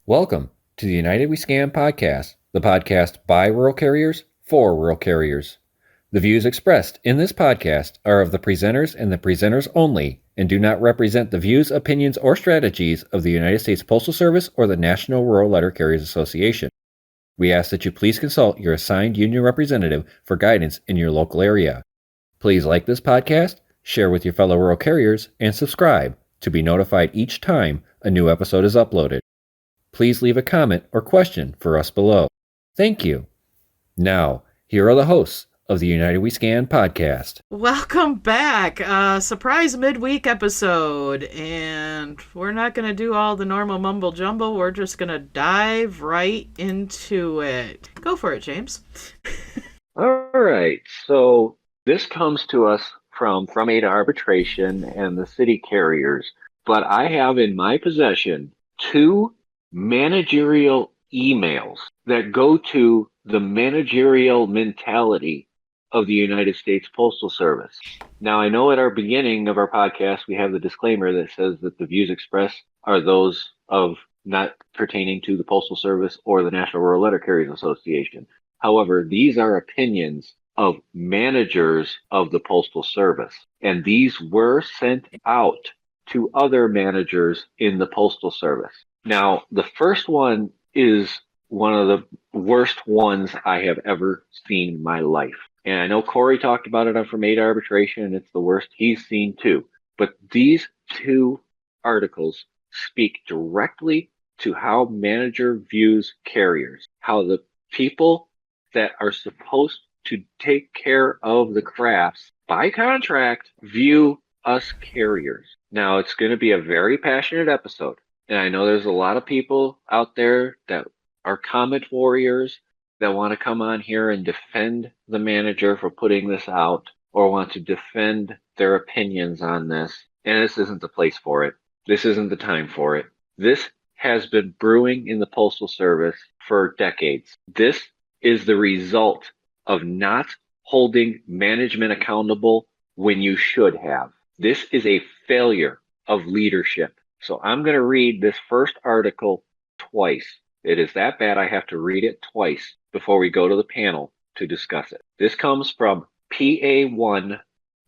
Welcome to the United We Scan podcast, the podcast by rural carriers for rural carriers. The views expressed in this podcast are of the presenters and the presenters only and do not represent the views, opinions, or strategies of the United States Postal Service or the National Rural Letter Carriers Association. We ask that you please consult your assigned union representative for guidance in your local area. Please like this podcast, share with your fellow rural carriers, and subscribe to be notified each time a new episode is uploaded. Please leave a comment or question for us below. Thank you. Now, here are the hosts of the United We Scan podcast. Welcome back. Surprise midweek episode. And we're not going to do all the normal mumble jumble. We're just going to dive right into it. Go for it, James. All right. So this comes to us from A to Arbitration and the city carriers. But I have in my possession two managerial emails that go to the managerial mentality of the United States Postal Service. Now, I know at our beginning of our podcast, we have the disclaimer that says that the views expressed are those of not pertaining to the Postal Service or the National Rural Letter Carriers Association. However, these are opinions of managers of the Postal Service, and these were sent out to other managers in the Postal Service. Now, the first one is one of the worst ones I have ever seen in my life. And I know Corey talked about it on From A to Arbitration, and it's the worst he's seen too. But these two articles speak directly to how manager views carriers, how the people that are supposed to take care of the crafts by contract view us carriers. Now, it's going to be a very passionate episode. And I know there's a lot of people out there that are comment warriors that want to come on here and defend the manager for putting this out or want to defend their opinions on this. And this isn't the place for it. This isn't the time for it. This has been brewing in the Postal Service for decades. This is the result of not holding management accountable when you should have. This is a failure of leadership. So I'm going to read this first article twice. It is that bad I have to read it twice before we go to the panel to discuss it. This comes from PA1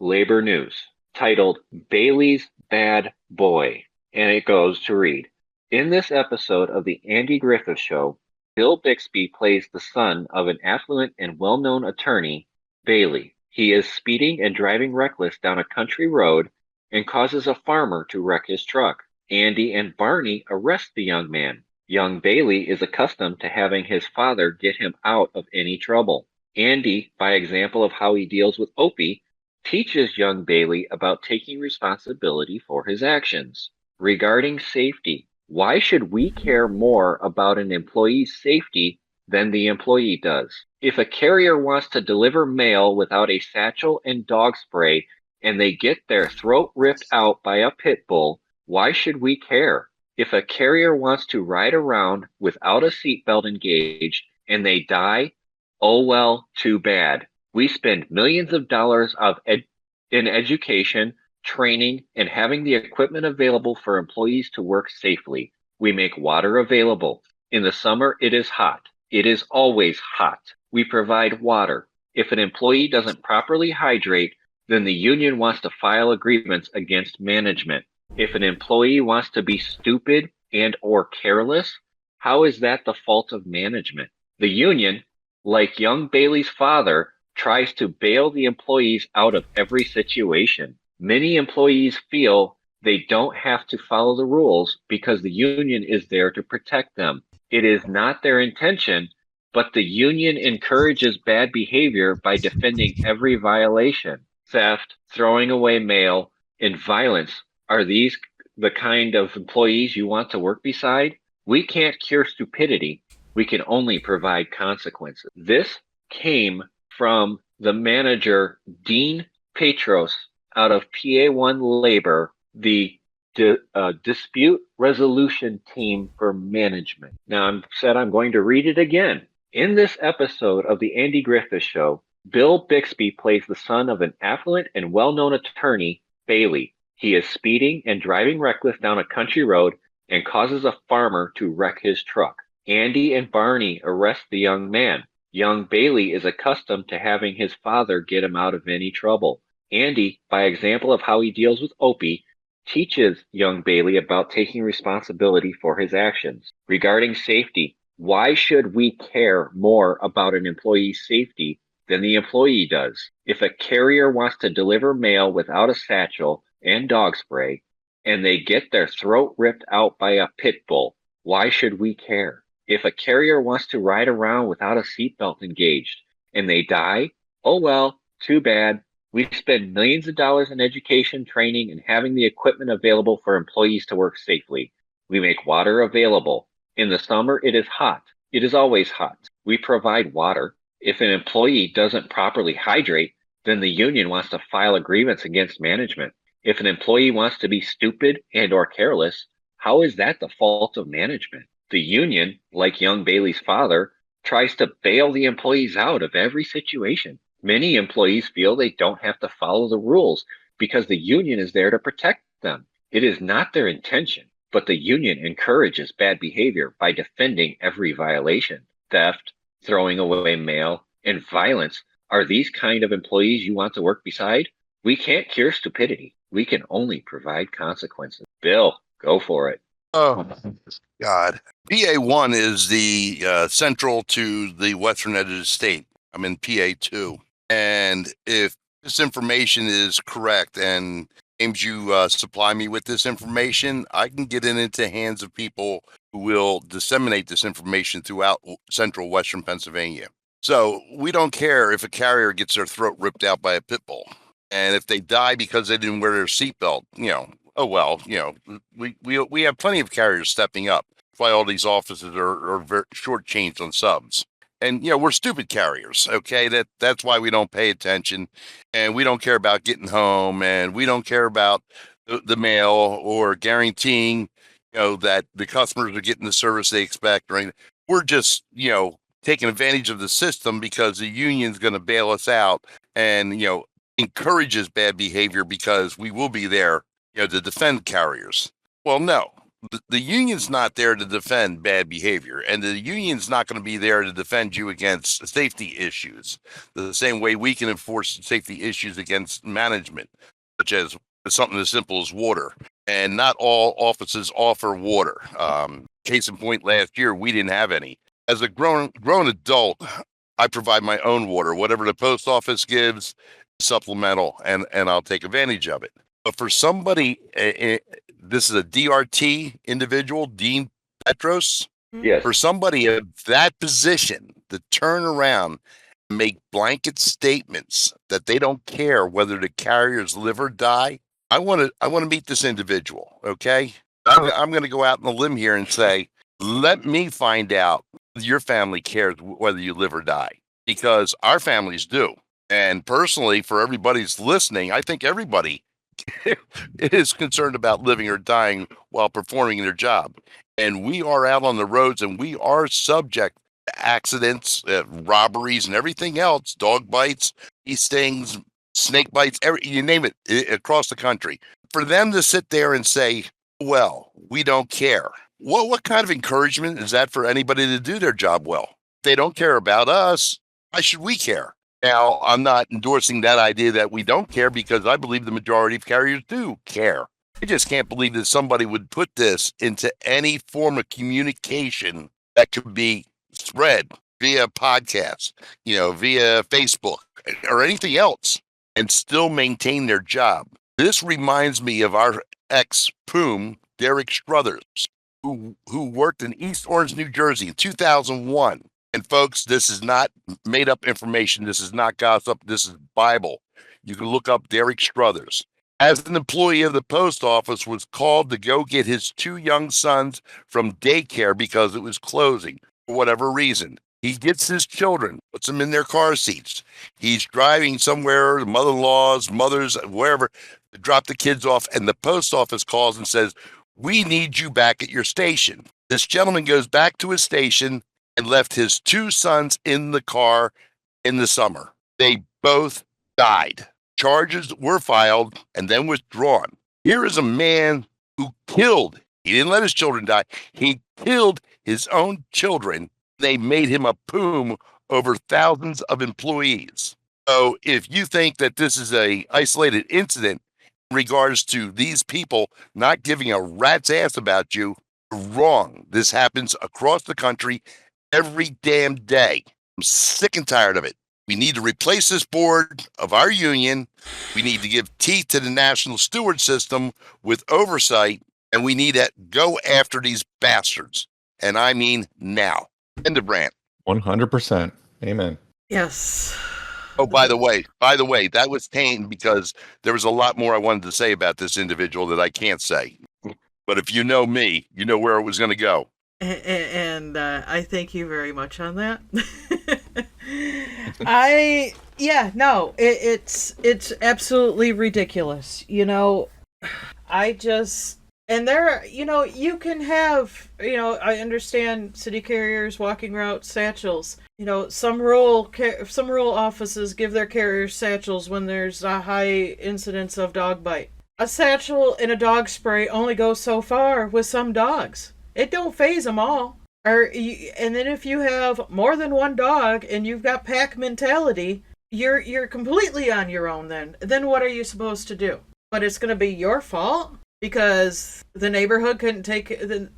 Labor News, titled Bailey's Bad Boy. And it goes to read, in this episode of The Andy Griffith Show, Bill Bixby plays the son of an affluent and well-known attorney, Bailey. He is speeding and driving reckless down a country road and causes a farmer to wreck his truck. Andy and Barney arrest the young man. Young Bailey is accustomed to having his father get him out of any trouble. Andy, by example of how he deals with Opie, teaches young Bailey about taking responsibility for his actions. Regarding safety, why should we care more about an employee's safety than the employee does? If a carrier wants to deliver mail without a satchel and dog spray and they get their throat ripped out by a pit bull, why should we care? If a carrier wants to ride around without a seatbelt engaged and they die, oh well, too bad. We spend millions of dollars in education, training, and having the equipment available for employees to work safely. We make water available. In the summer, it is hot. It is always hot. We provide water. If an employee doesn't properly hydrate, then the union wants to file a grievance against management. If an employee wants to be stupid and or careless, how is that the fault of management? The union, like young Bailey's father, tries to bail the employees out of every situation. Many employees feel they don't have to follow the rules because the union is there to protect them. It is not their intention, but the union encourages bad behavior by defending every violation. Theft, throwing away mail, and violence. Are these the kind of employees you want to work beside? We can't cure stupidity. We can only provide consequences. This came from the manager, Dean Petros, out of PA1 Labor, the dispute resolution team for management. Now, I'm going to read it again. In this episode of The Andy Griffith Show, Bill Bixby plays the son of an affluent and well-known attorney, Bailey. He is speeding and driving reckless down a country road and causes a farmer to wreck his truck. Andy and Barney arrest the young man. Young Bailey is accustomed to having his father get him out of any trouble. Andy, by example of how he deals with Opie, teaches young Bailey about taking responsibility for his actions. Regarding safety, why should we care more about an employee's safety than the employee does? If a carrier wants to deliver mail without a satchel and dog spray, and they get their throat ripped out by a pit bull, why should we care? If a carrier wants to ride around without a seatbelt engaged and they die, oh well, too bad. We spend millions of dollars in education, training, and having the equipment available for employees to work safely. We make water available. In the summer, it is hot. It is always hot. We provide water. If an employee doesn't properly hydrate, then the union wants to file a grievance against management. If an employee wants to be stupid and or careless, how is that the fault of management? The union, like young Bailey's father, tries to bail the employees out of every situation. Many employees feel they don't have to follow the rules because the union is there to protect them. It is not their intention, but the union encourages bad behavior by defending every violation. Theft, throwing away mail, and violence. Are these kind of employees you want to work beside? We can't cure stupidity. We can only provide consequences. Bill, go for it. Oh, God. PA1 is the central to the western edge of the state. I'm in PA2. And if this information is correct and James, you supply me with this information, I can get it into hands of people who will disseminate this information throughout central western Pennsylvania. So we don't care if a carrier gets their throat ripped out by a pit bull. And if they die because they didn't wear their seatbelt, oh well, we have plenty of carriers stepping up. That's why all these offices are very shortchanged on subs. And we're stupid carriers, okay? That's why we don't pay attention, and we don't care about getting home, and we don't care about the mail or guaranteeing, that the customers are getting the service they expect. Right? We're just, taking advantage of the system because the union's going to bail us out, and encourages bad behavior because we will be there, to defend carriers. Well, no. The union's not there to defend bad behavior, and the union's not going to be there to defend you against safety issues the same way we can enforce safety issues against management, such as something as simple as water. And not all offices offer water. Case in point, last year, we didn't have any. As a grown adult, I provide my own water. Whatever the post office gives, supplemental, and I'll take advantage of it. But for somebody, this is a DRT individual, Dean Petros. Yes. For somebody of that position to turn around and make blanket statements that they don't care whether the carriers live or die, I want to meet this individual. Okay, I'm going to go out on a limb here and say, let me find out whether your family cares whether you live or die, because our families do. And personally, for everybody's listening, I think everybody is concerned about living or dying while performing their job. And we are out on the roads and we are subject to accidents, robberies, and everything else, dog bites, bee stings, snake bites, you name it, across the country. For them to sit there and say, well, we don't care. What kind of encouragement is that for anybody to do their job well? If they don't care about us, why should we care? Now, I'm not endorsing that idea that we don't care, because I believe the majority of carriers do care. I just can't believe that somebody would put this into any form of communication that could be spread via podcasts, via Facebook or anything else, and still maintain their job. This reminds me of our ex-Poom, Derek Struthers, who worked in East Orange, New Jersey in 2001. And folks, this is not made up information. This is not gossip. This is Bible. You can look up Derek Struthers. As an employee of the post office, was called to go get his two young sons from daycare because it was closing for whatever reason. He gets his children, puts them in their car seats. He's driving somewhere, the mother-in-laws, mothers, wherever, to drop the kids off. And the post office calls and says, we need you back at your station. This gentleman goes back to his station and left his two sons in the car in the summer. They both died. Charges were filed and then withdrawn. Here is a man who killed He didn't let his children die. He killed his own children. They made him a poom over thousands of employees. So if you think that this is a isolated incident in regards to these people not giving a rat's ass about you, you're wrong. This happens across the country every damn day. I'm sick and tired of it. We need to replace this board of our union. We need to give teeth to the national steward system with oversight, and we need to go after these bastards. And I mean now. End of rant. 100%. Amen. Yes. Oh, by the way, that was tame because there was a lot more I wanted to say about this individual that I can't say. But if you know me, you know where it was going to go. And I thank you very much on that. It's absolutely ridiculous. And there, you can have, I understand city carriers walking around satchels. Some rural offices give their carriers satchels when there's a high incidence of dog bite. A satchel and a dog spray only go so far with some dogs. It don't phase them all. And then if you have more than one dog and you've got pack mentality, you're completely on your own then. Then what are you supposed to do? But it's going to be your fault because the neighborhood couldn't take the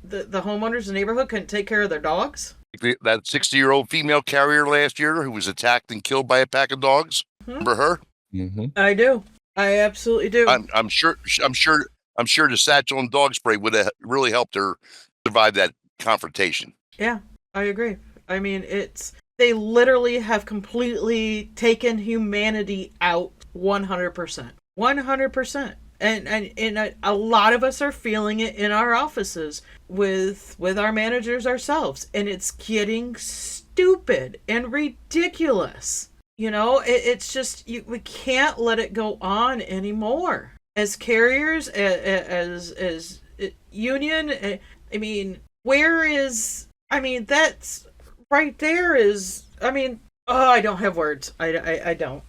homeowners in the neighborhood couldn't take care of their dogs. That 60-year-old female carrier last year who was attacked and killed by a pack of dogs. Mm-hmm. Remember her? Mm-hmm. I do. I absolutely do. I'm sure the satchel and dog spray would have really helped her survive that confrontation. Yeah, I agree. I mean, they literally have completely taken humanity out 100%. 100%. And a lot of us are feeling it in our offices with our managers ourselves, and it's getting stupid and ridiculous. It's just we can't let it go on anymore. As carriers, as union, that's right there is. I don't have words. I don't.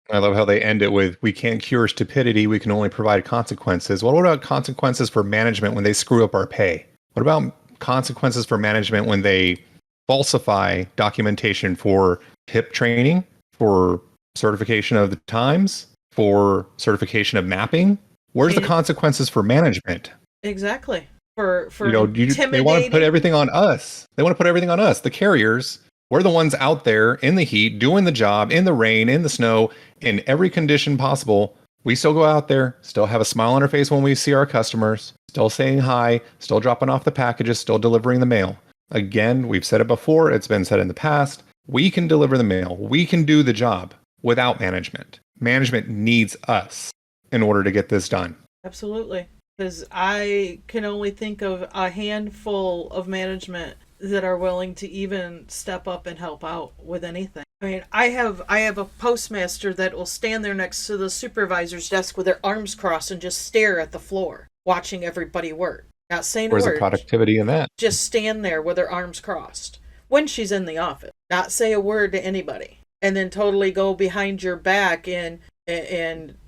I love how they end it with, we can't cure stupidity, we can only provide consequences. Well, what about consequences for management when they screw up our pay? What about consequences for management when they falsify documentation for HIP training, for certification of the times, for certification of mapping? Where's the consequences for management? Exactly. For intimidating. They want to put everything on us. The carriers. We're the ones out there in the heat, doing the job, in the rain, in the snow, in every condition possible. We still go out there, still have a smile on our face when we see our customers, still saying hi, still dropping off the packages, still delivering the mail. Again, we've said it before, it's been said in the past, we can deliver the mail, we can do the job without management. Management needs us in order to get this done. Absolutely. Because I can only think of a handful of management that are willing to even step up and help out with anything. I have a postmaster that will stand there next to the supervisor's desk with their arms crossed and just stare at the floor, watching everybody work. Not saying a word. Where's the productivity in that? Just stand there with their arms crossed when she's in the office. Not say a word to anybody. And then totally go behind your back and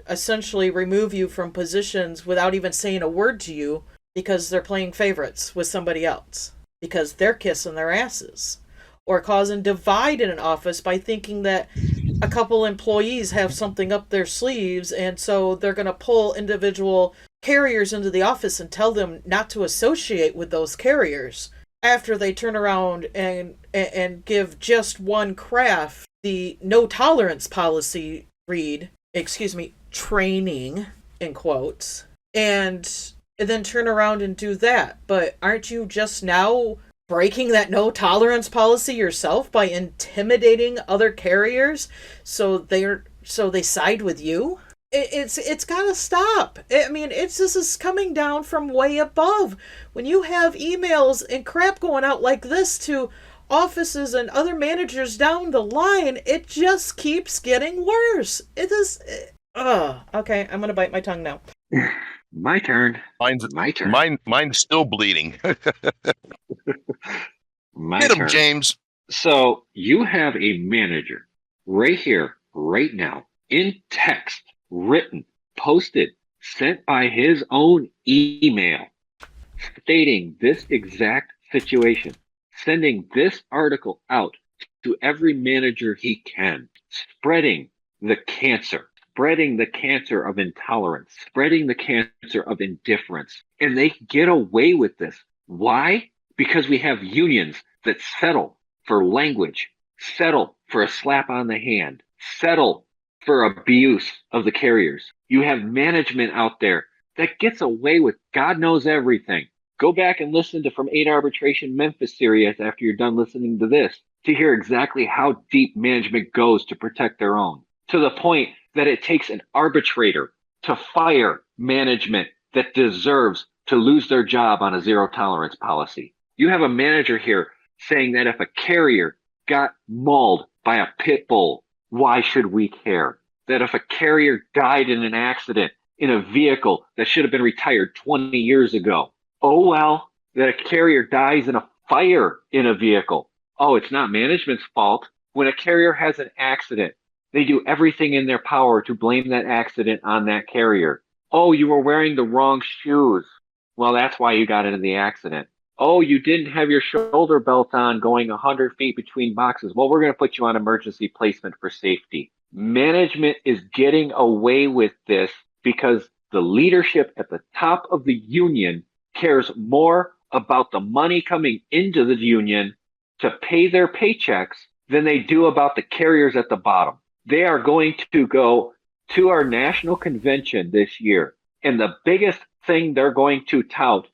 essentially remove you from positions without even saying a word to you because they're playing favorites with somebody else. Because they're kissing their asses. Or causing divide in an office by thinking that a couple employees have something up their sleeves, and so they're going to pull individual carriers into the office and tell them not to associate with those carriers after they turn around and give just one craft the no tolerance policy training, in quotes, and then turn around and do that. But aren't you just now breaking that no tolerance policy yourself by intimidating other carriers so they side with you? It's gotta stop. This is coming down from way above. When you have emails and crap going out like this to offices and other managers down the line, it just keeps getting worse. It is. Okay, I'm gonna bite my tongue now. My turn. My turn. Mine's still bleeding. My Get him, turn. James. So you have a manager right here, right now, in text, written, posted, sent by his own email. stating this exact situation, sending this article out to every manager he can, spreading the cancer of intolerance, spreading the cancer of indifference. And they get away with this. Why? Because we have unions that settle for language, settle for a slap on the hand, settle for abuse of the carriers. You have management out there that gets away with God knows everything. Go back and listen to From 8 Arbitration Memphis series after you're done listening to this to hear exactly how deep management goes to protect their own, to the point that it takes an arbitrator to fire management that deserves to lose their job on a zero tolerance policy. You have a manager here saying that if a carrier got mauled by a pit bull, why should we care? That if a carrier died in an accident in a vehicle that should have been retired 20 years ago, oh well. That a carrier dies in a fire in a vehicle, oh, it's not management's fault. When a carrier has an accident, they do everything in their power to blame that accident on that carrier. Oh, you were wearing the wrong shoes. Well, that's why you got into the accident. Oh, you didn't have your shoulder belt on going 100 feet between boxes. Well, we're going to put you on emergency placement for safety. Management is getting away with this because the leadership at the top of the union cares more about the money coming into the union to pay their paychecks than they do about the carriers at the bottom. They are going to go to our national convention this year, and the biggest thing they're going to tout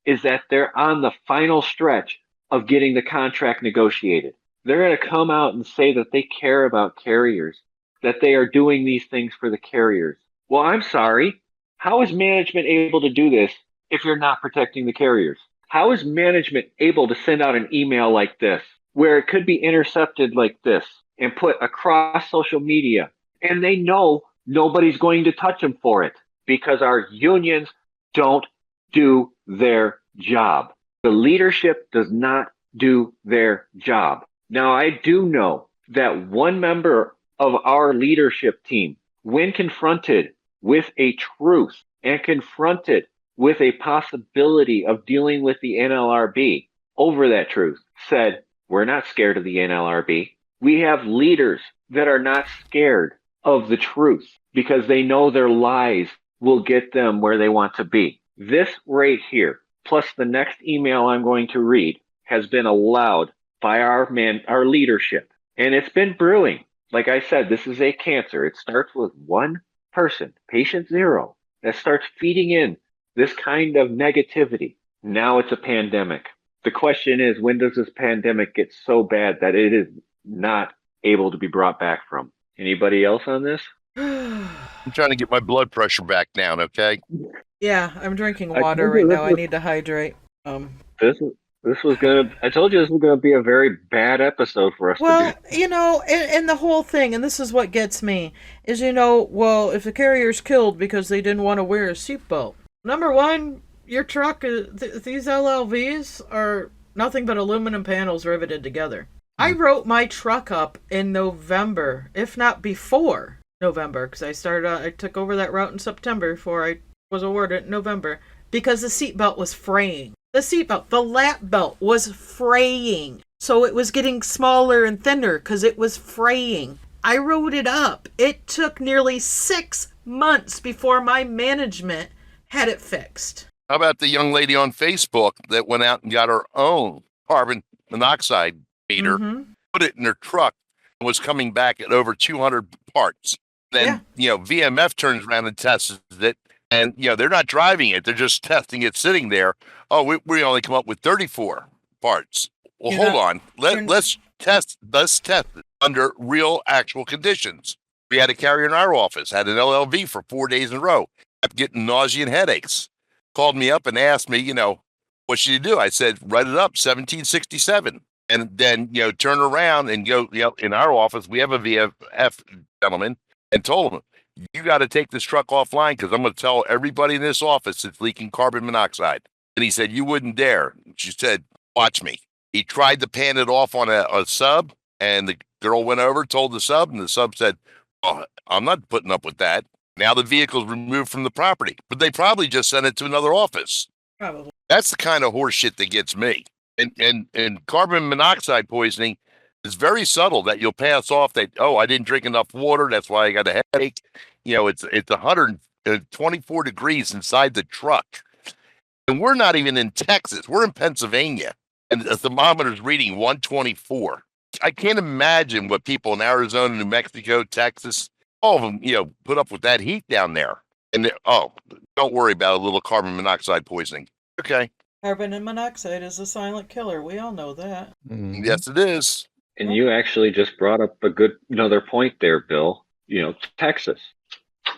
is that they're on the final stretch of getting the contract negotiated. They're going to come out and say that they care about carriers, that they are doing these things for the carriers. Well, I'm sorry. How is management able to do this if you're not protecting the carriers? How is management able to send out an email like this, where it could be intercepted like this and put across social media, and they know nobody's going to touch them for it because our unions don't do their job. The leadership does not do their job. Now, I do know that one member of our leadership team, when confronted with a truth and confronted with a possibility of dealing with the NLRB over that truth, said, we're not scared of the NLRB. We have leaders that are not scared of the truth because they know their lies will get them where they want to be. This right here, plus the next email I'm going to read, has been allowed by our leadership. And it's been brewing. Like I said, this is a cancer. It starts with one person, patient zero, that starts feeding in this kind of negativity. Now it's a pandemic. The question is, when does this pandemic get so bad that it is not able to be brought back from? Anybody else on this? I'm trying to get my blood pressure back down, okay? Yeah, I'm drinking water right now. I need to hydrate. This was gonna. I told you this was gonna be a very bad episode for us. Well, to do. you know, and the whole thing, and this is what gets me, is, you know, well, if the carrier's killed because they didn't want to wear a seatbelt. Number one, your truck, these LLVs are nothing but aluminum panels riveted together. I wrote my truck up in November, if not before November, because I took over that route in September before I was awarded in November, because the seatbelt was fraying. The lap belt was fraying. So it was getting smaller and thinner because it was fraying. I wrote it up. It took nearly 6 months before my management had it fixed. How about the young lady on Facebook that went out and got her own carbon monoxide meter, put it in her truck, and was coming back at over 200 parts? Then, VMF turns around and tests it, and, they're not driving it. They're just testing it sitting there. Oh, we only come up with 34 parts. Well, hold on. Let's test it under real, actual conditions. We had a carrier in our office, had an LLV for 4 days in a row, kept getting nausea and headaches. Called me up and asked me, what should you do? I said, write it up, 1767. And then, turn around and go, in our office, we have a VFF gentleman, and told him, you got to take this truck offline because I'm going to tell everybody in this office it's leaking carbon monoxide. And he said, you wouldn't dare. She said, watch me. He tried to pan it off on a sub, and the girl went over, told the sub, and the sub said, oh, I'm not putting up with that. Now the vehicle's removed from the property, but they probably just sent it to another office. Probably. That's the kind of horse shit that gets me. And carbon monoxide poisoning is very subtle, that you'll pass off that, oh, I didn't drink enough water, that's why I got a headache. It's 124 degrees inside the truck. And we're not even in Texas. We're in Pennsylvania. And the thermometer's reading 124. I can't imagine what people in Arizona, New Mexico, Texas, all of them, put up with that heat down there. And don't worry about a little carbon monoxide poisoning. Okay. Carbon monoxide is a silent killer. We all know that. Mhm. Yes, it is. And you actually just brought up another point there, Bill. Texas.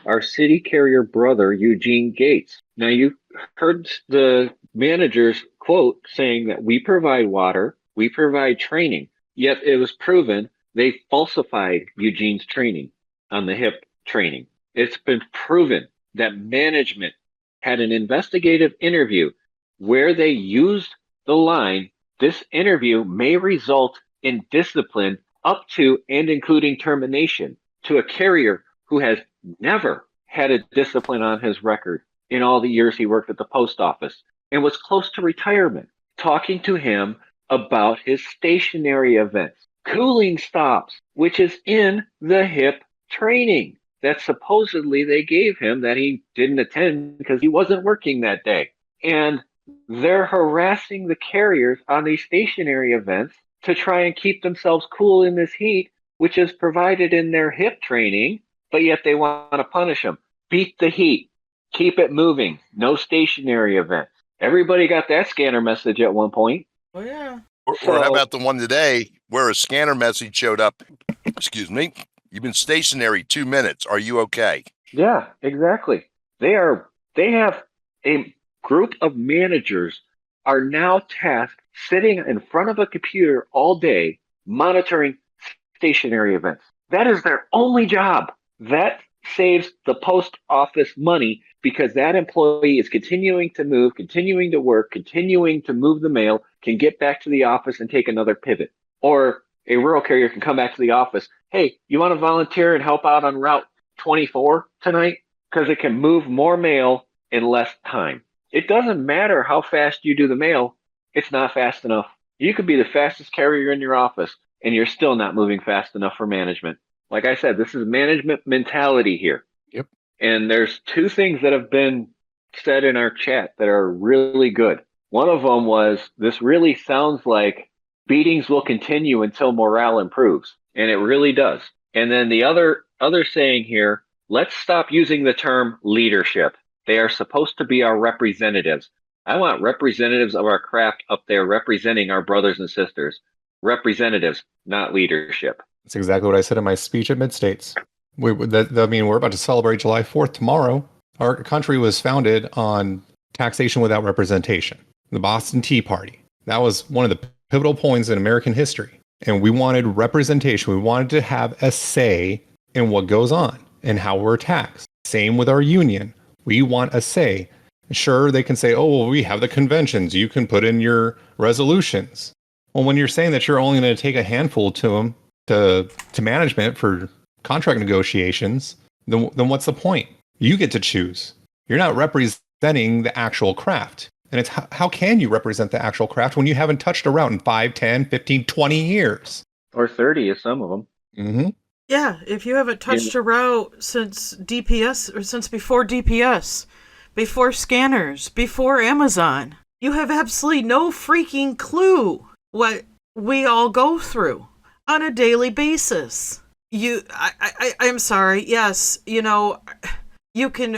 Our city carrier brother, Eugene Gates. Now, you heard the manager's quote saying that we provide water, we provide training, yet it was proven they falsified Eugene's training on the HIP training. It's been proven that management had an investigative interview where they used the line, this interview may result in discipline up to and including termination, to a carrier who has never had a discipline on his record in all the years he worked at the post office and was close to retirement, talking to him about his stationary events, cooling stops, which is in the HIP training that supposedly they gave him that he didn't attend because he wasn't working that day. And they're harassing the carriers on these stationary events to try and keep themselves cool in this heat, which is provided in their HIP training, but yet they want to punish them. Beat the heat. Keep it moving. No stationary events. Everybody got that scanner message at one point. Oh, yeah. Or how about the one today where a scanner message showed up? Excuse me. You've been stationary 2 minutes. Are you okay? Yeah, exactly. They have a group of managers are now tasked sitting in front of a computer all day monitoring stationary events. That is their only job. That saves the post office money because that employee is continuing to move, continuing to work, continuing to move the mail, can get back to the office and take another pivot. Or a rural carrier can come back to the office. Hey, you want to volunteer and help out on Route 24 tonight? Because it can move more mail in less time. It doesn't matter how fast you do the mail. It's not fast enough. You could be the fastest carrier in your office, and you're still not moving fast enough for management. Like I said, this is management mentality here. Yep. And there's two things that have been said in our chat that are really good. One of them was, this really sounds like beatings will continue until morale improves. And it really does. And then the other saying here, let's stop using the term leadership. They are supposed to be our representatives. I want representatives of our craft up there representing our brothers and sisters. Representatives, not leadership. That's exactly what I said in my speech at Mid-States. We're about to celebrate July 4th tomorrow. Our country was founded on taxation without representation. The Boston Tea Party. That was one of the pivotal points in American history. And we wanted representation. We wanted to have a say in what goes on and how we're taxed. Same with our union. We want a say. Sure, they can say, oh, well, we have the conventions. You can put in your resolutions. Well, when you're saying that you're only going to take a handful to them, to management for contract negotiations, then what's the point? You get to choose. You're not representing the actual craft. And it's how can you represent the actual craft when you haven't touched a route in 5, 10, 15, 20 years? Or 30 is some of them. Mm-hmm. Yeah, if you haven't touched a route since DPS, or since before DPS, before scanners, before Amazon, you have absolutely no freaking clue what we all go through on a daily basis. I'm sorry. Yes, you can,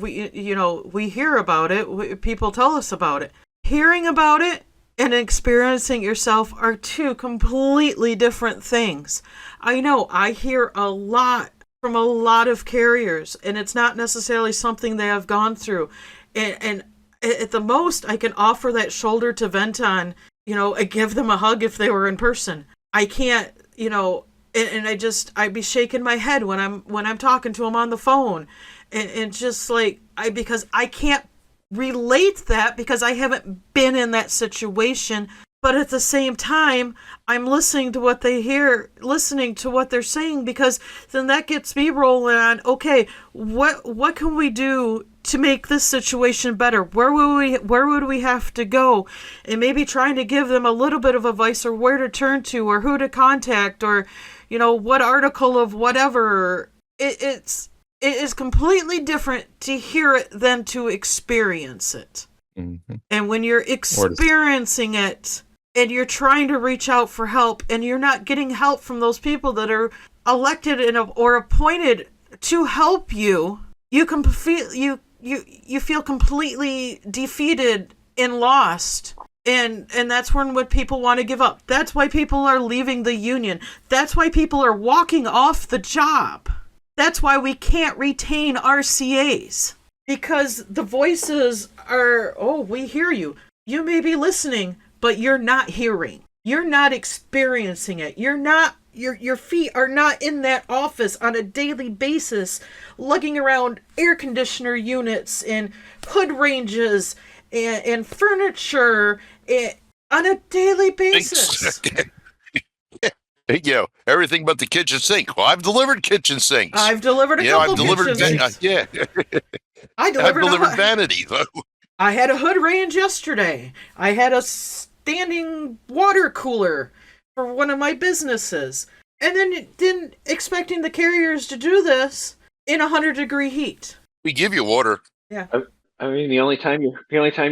we hear about it. People tell us about it. Hearing about it and experiencing yourself are two completely different things. I know I hear a lot from a lot of carriers, and it's not necessarily something they have gone through. And at the most, I can offer that shoulder to vent on, and give them a hug if they were in person. I can't, and I'd be shaking my head when I'm talking to them on the phone, and just like, because I can't relate that because I haven't been in that situation. But at the same time, I'm listening to what they hear, listening to what they're saying, because then that gets me rolling on, okay, what can we do to make this situation better? Where would we have to go? And maybe trying to give them a little bit of advice, or where to turn to, or who to contact, or, what article of whatever. It is completely different to hear it than to experience it. Mm-hmm. And when you're experiencing it and you're trying to reach out for help and you're not getting help from those people that are elected or appointed to help you, you can feel you feel completely defeated and lost. And that's when people want to give up. That's why people are leaving the union. That's why people are walking off the job. That's why we can't retain RCAs. Because the voices are, we hear you. You may be listening, but you're not hearing. You're not experiencing it. You're not, your feet are not in that office on a daily basis, lugging around air conditioner units and hood ranges and furniture on a daily basis. Everything but the kitchen sink. Well, I've delivered kitchen sinks. I've delivered a couple kitchen sinks. I've delivered vanity. I had a hood range yesterday. I had a standing water cooler for one of my businesses. And then expecting the carriers to do this in 100-degree heat. We give you water. Yeah. I mean, the only time you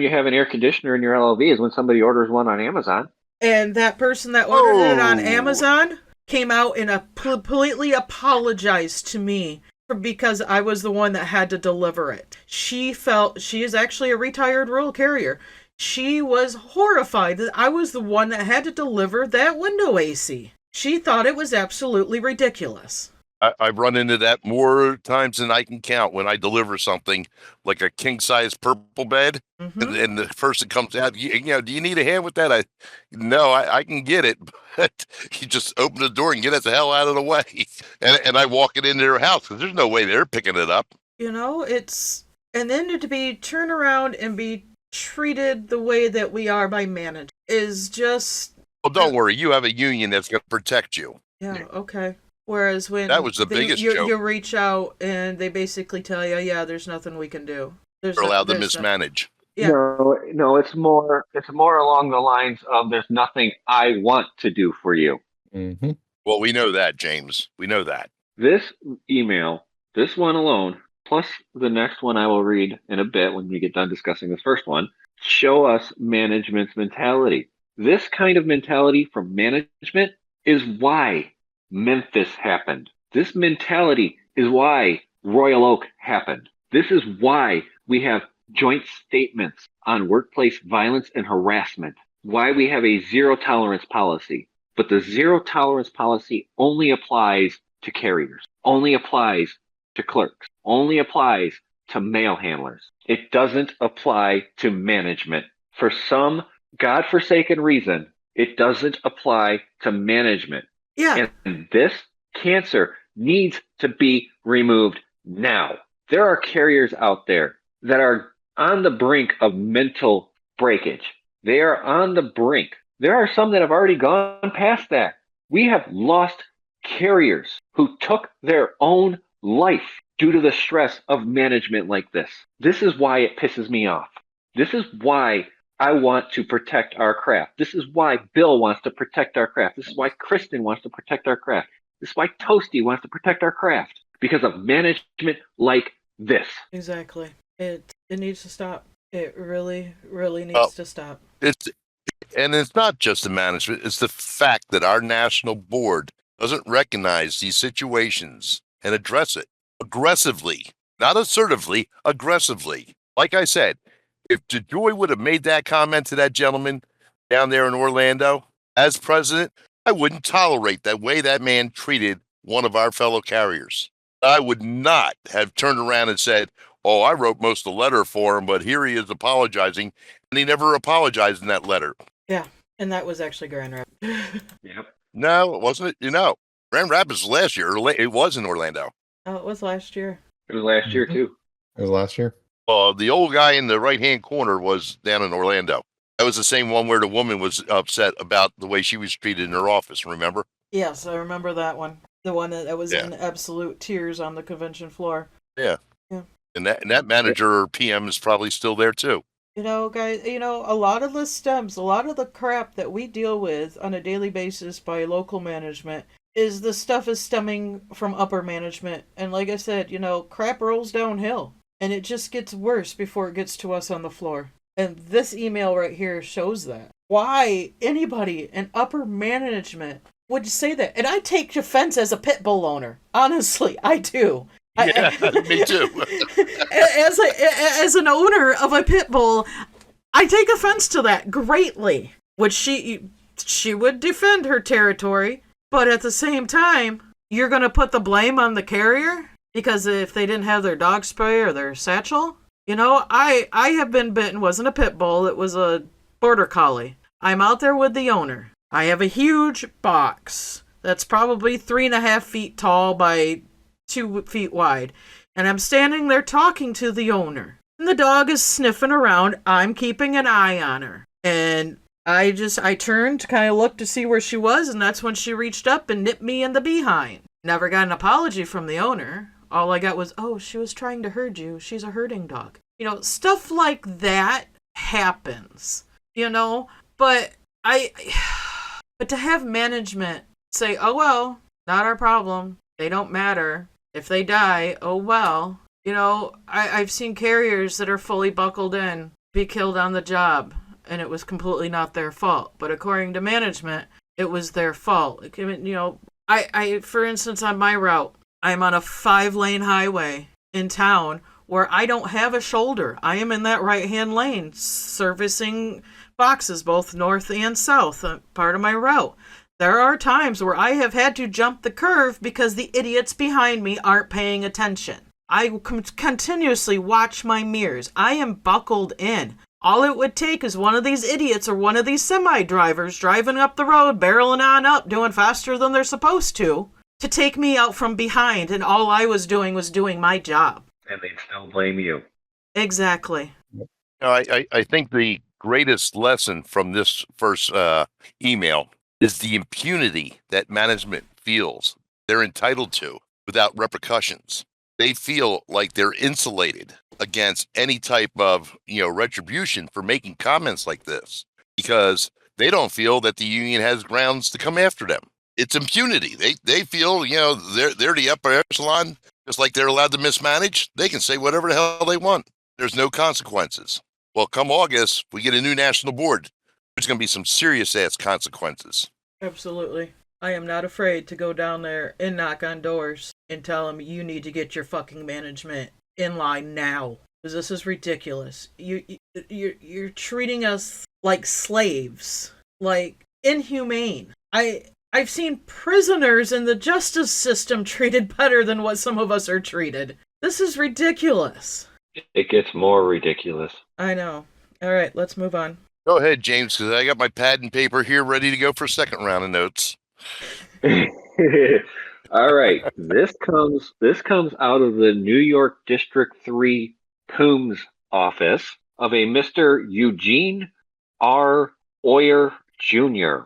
have an air conditioner in your LLV is when somebody orders one on Amazon. And that person that ordered it on Amazon came out and completely apologized to me because I was the one that had to deliver it. She is actually a retired rural carrier. She was horrified that I was the one that had to deliver that window AC. She thought it was absolutely ridiculous. I've run into that more times than I can count when I deliver something like a king-size purple bed, and the person comes out, do you need a hand with that? No, I can get it, but you just open the door and get it the hell out of the way. And I walk it into their house because there's no way they're picking it up. And then to be turned around and be treated the way that we are by management is just... Well, don't worry. You have a union that's going to protect you. Yeah, okay. Whereas when that was the biggest joke. You reach out and they basically tell you, there's nothing we can do. They're allowed to mismanage. Yeah. No, it's more along the lines of there's nothing I want to do for you. Mm-hmm. Well, we know that, James. We know that. This email, this one alone, plus the next one I will read in a bit when we get done discussing this first one, show us management's mentality. This kind of mentality from management is why Memphis happened. This mentality is why Royal Oak happened. This is why we have joint statements on workplace violence and harassment, why we have a zero tolerance policy. But the zero tolerance policy only applies to carriers, only applies to clerks, only applies to mail handlers. It doesn't apply to management. For some godforsaken reason, it doesn't apply to management. Yeah. And this cancer needs to be removed now. There are carriers out there that are on the brink of mental breakage. They are on the brink. There are some that have already gone past that. We have lost carriers who took their own life due to the stress of management like this. This is why it pisses me off. This is why I want to protect our craft. This is why Bill wants to protect our craft. This is why Kristen wants to protect our craft. This is why Toasty wants to protect our craft. Because of management like this. Exactly. It needs to stop. It really, really needs to stop. It's not just the management. It's the fact that our national board doesn't recognize these situations and address it aggressively, not assertively, aggressively. Like I said, if DeJoy would have made that comment to that gentleman down there in Orlando as president, I wouldn't tolerate that way that man treated one of our fellow carriers. I would not have turned around and said, oh, I wrote most of the letter for him, but here he is apologizing, and he never apologized in that letter. Yeah, and that was actually Grand Rapids. Yep. No, it wasn't. Grand Rapids last year. It was in Orlando. Oh, it was last year. It was last year, too. It was last year. The old guy in the right-hand corner was down in Orlando. That was the same one where the woman was upset about the way she was treated in her office, remember? Yes, I remember that one. The one that was in absolute tears on the convention floor. Yeah. Yeah. And that manager or PM is probably still there too. Guys, a lot of this stems, a lot of the crap that we deal with on a daily basis by local management is the stuff is stemming from upper management. And like I said, crap rolls downhill and it just gets worse before it gets to us on the floor. And this email right here shows that. Why anybody in upper management would say that. And I take offense as a pit bull owner. Honestly, I do. Yeah, me too. As an owner of a pit bull, I take offense to that greatly. Which she would defend her territory, but at the same time, you're going to put the blame on the carrier because if they didn't have their dog spray or their satchel, I have been bitten. Wasn't a pit bull, it was a border collie. I'm out there with the owner. I have a huge box that's probably 3.5 feet tall by 2 feet wide, and I'm standing there talking to the owner. And the dog is sniffing around. I'm keeping an eye on her. And I turned to kind of look to see where she was, and that's when she reached up and nipped me in the behind. Never got an apology from the owner. All I got was, oh, she was trying to herd you. She's a herding dog. Stuff like that happens, but but to have management say, oh, well, not our problem. They don't matter. If they die, oh, well. I've seen carriers that are fully buckled in be killed on the job, and it was completely not their fault. But according to management, it was their fault. I for instance, on my route, I'm on a 5-lane highway in town where I don't have a shoulder. I am in that right-hand lane servicing boxes, both north and south, part of my route. There are times where I have had to jump the curve because the idiots behind me aren't paying attention. I continuously watch my mirrors. I am buckled in. All it would take is one of these idiots or one of these semi-drivers driving up the road, barreling on up, doing faster than they're supposed to take me out from behind, and all I was doing my job. And they'd still blame you. Exactly. I think the greatest lesson from this first email is the impunity that management feels they're entitled to without repercussions. They feel like they're insulated against any type of, retribution for making comments like this because they don't feel that the union has grounds to come after them. It's impunity. They feel, they're the upper echelon, just like they're allowed to mismanage. They can say whatever the hell they want. There's no consequences. Well, come August, we get a new national board. There's going to be some serious ass consequences. Absolutely. I am not afraid to go down there and knock on doors and tell them you need to get your fucking management in line now. Because this is ridiculous. You're treating us like slaves. Like, inhumane. I've seen prisoners in the justice system treated better than what some of us are treated. This is ridiculous. It gets more ridiculous. I know. All right, let's move on. Go ahead, James, because I got my pad and paper here ready to go for a second round of notes. All right. This comes out of the New York District 3 Coombs office of a Mr. Eugene R. Oyer Jr.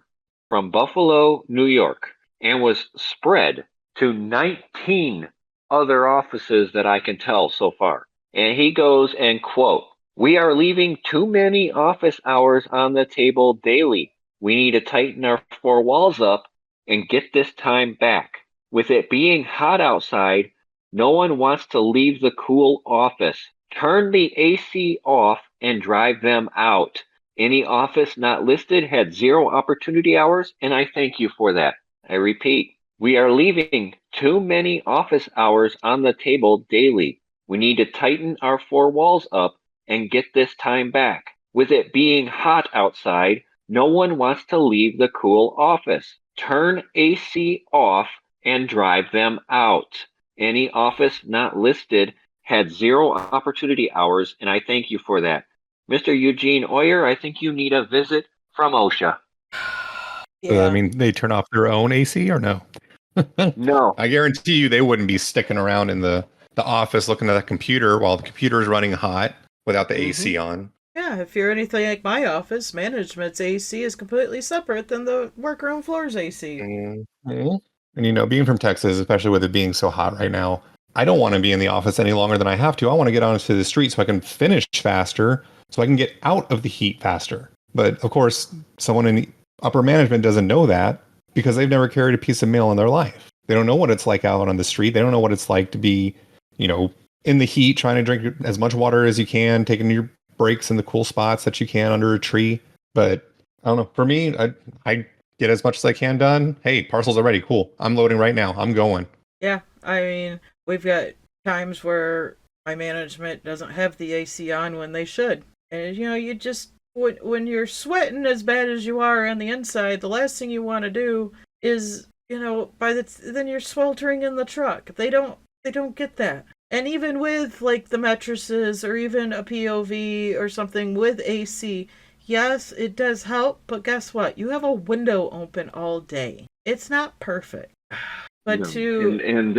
from Buffalo, New York, and was spread to 19 other offices that I can tell so far. And he goes and quote, "We are leaving too many office hours on the table daily. We need to tighten our 4 walls up and get this time back. With it being hot outside, no one wants to leave the cool office. Turn the AC off and drive them out. Any office not listed had 0 opportunity hours, and I thank you for that. I repeat, we are leaving too many office hours on the table daily. We need to tighten our 4 walls up and get this time back. With it being hot outside, no one wants to leave the cool office. Turn AC off and drive them out. Any office not listed had 0 opportunity hours, and I thank you for that. Mr. Eugene Oyer, I think you need a visit from OSHA." Yeah. I mean, they turn off their own AC or no? No. I guarantee you they wouldn't be sticking around in the office looking at that computer while the computer is running hot without the AC on. Yeah, if you're anything like my office, management's AC is completely separate than the workroom floor's AC. Mm-hmm. And being from Texas, especially with it being so hot right now, I don't want to be in the office any longer than I have to. I want to get onto the street so I can finish faster, so I can get out of the heat faster. But of course, someone in upper management doesn't know that because they've never carried a piece of mail in their life. They don't know what it's like out on the street. They don't know what it's like to be, in the heat, trying to drink as much water as you can, taking your breaks in the cool spots that you can under a tree. But I don't know. For me, I get as much as I can done. Hey, parcels are ready. Cool. I'm loading right now. I'm going. Yeah, I mean, we've got times where my management doesn't have the AC on when they should. And, you just, when you're sweating as bad as you are on the inside, the last thing you want to do is, then you're sweltering in the truck. They don't get that. And even with, like, the mattresses or even a POV or something with AC, yes, it does help, but guess what? You have a window open all day. It's not perfect. But and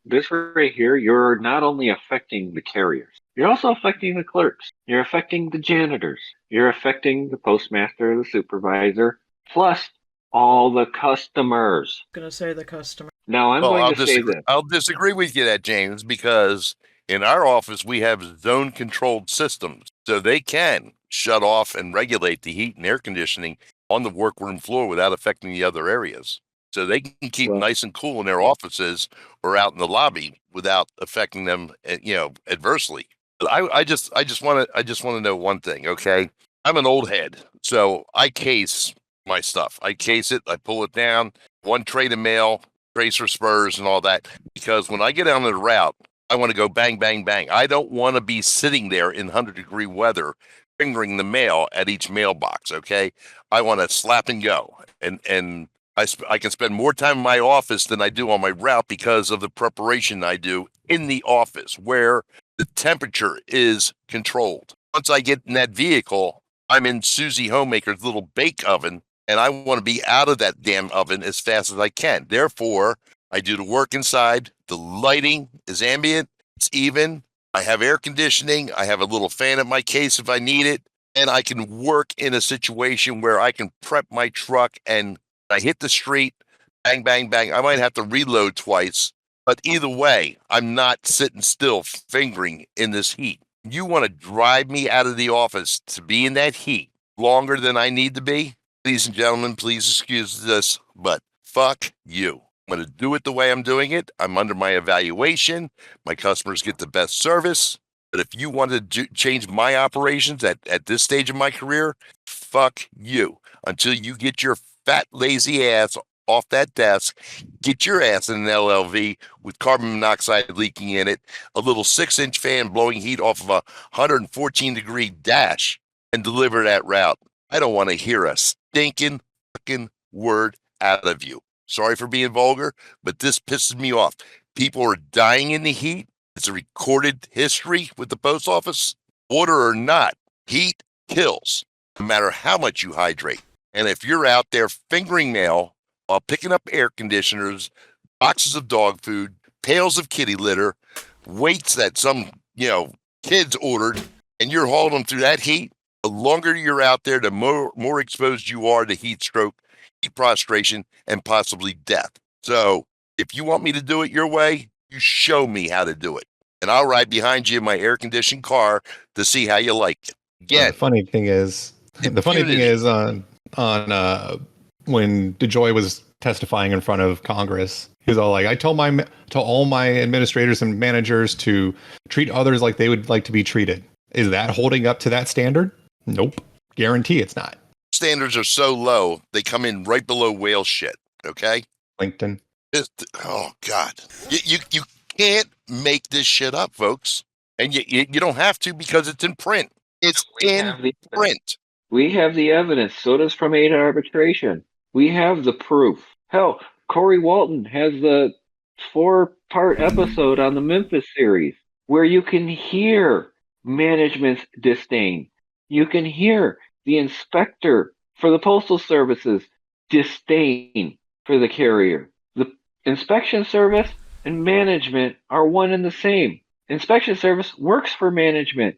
this right here, you're not only affecting the carriers, you're also affecting the clerks. You're affecting the janitors. You're affecting the postmaster, the supervisor, plus all the customers. I'm gonna say the customer. Now I'm going to say this. I'll disagree with you that, James, because in our office we have zone controlled systems, so they can shut off and regulate the heat and air conditioning on the workroom floor without affecting the other areas. So they can keep nice and cool in their offices or out in the lobby without affecting them, adversely. But I just want to know one thing, okay? I'm an old head, so I case my stuff. I case it, I pull it down, one tray to mail, tracer spurs and all that, because when I get on the route, I want to go bang, bang, bang. I don't want to be sitting there in 100-degree weather fingering the mail at each mailbox, okay? I want to slap and go. And I can spend more time in my office than I do on my route because of the preparation I do in the office where the temperature is controlled. Once I get in that vehicle, I'm in Susie Homemaker's little bake oven, and I want to be out of that damn oven as fast as I can. Therefore, I do the work inside. The lighting is ambient. It's even. I have air conditioning. I have a little fan at my case if I need it. And I can work in a situation where I can prep my truck and I hit the street, bang, bang, bang. I might have to reload twice. But either way, I'm not sitting still fingering in this heat. You want to drive me out of the office to be in that heat longer than I need to be? Ladies and gentlemen, please excuse this, but fuck you. I'm going to do it the way I'm doing it. I'm under my evaluation. My customers get the best service. But if you want to change my operations at this stage of my career, fuck you. Until you get your fat, lazy ass off that desk, get your ass in an LLV with carbon monoxide leaking in it, a little 6-inch fan blowing heat off of a 114-degree dash, and deliver that route. I don't want to hear a stinking fucking word out of you. Sorry for being vulgar, but this pisses me off. People are dying in the heat. It's a recorded history with the post office. Water or not, heat kills, no matter how much you hydrate. And if you're out there fingering mail while picking up air conditioners, boxes of dog food, pails of kitty litter, weights that some, kids ordered, and you're hauling them through that heat, the longer you're out there, the more exposed you are to heat stroke, heat prostration, and possibly death. So if you want me to do it your way, you show me how to do it. And I'll ride behind you in my air-conditioned car to see how you like it. Again, the funny thing is on when DeJoy was testifying in front of Congress, he was all like, I told all my administrators and managers to treat others like they would like to be treated. Is that holding up to that standard? Nope. Guarantee it's not. Standards are so low, they come in right below whale shit. Okay? LinkedIn. Oh, God. You can't make this shit up, folks. And you don't have to because it's in print. It's in print. We have the evidence. So does From A to Arbitration. We have the proof. Hell, Corey Walton has the 4-part episode on the Memphis series where you can hear management's disdain. You can hear the inspector for the Postal Service's disdain for the carrier. The inspection service and management are one and the same. Inspection service works for management.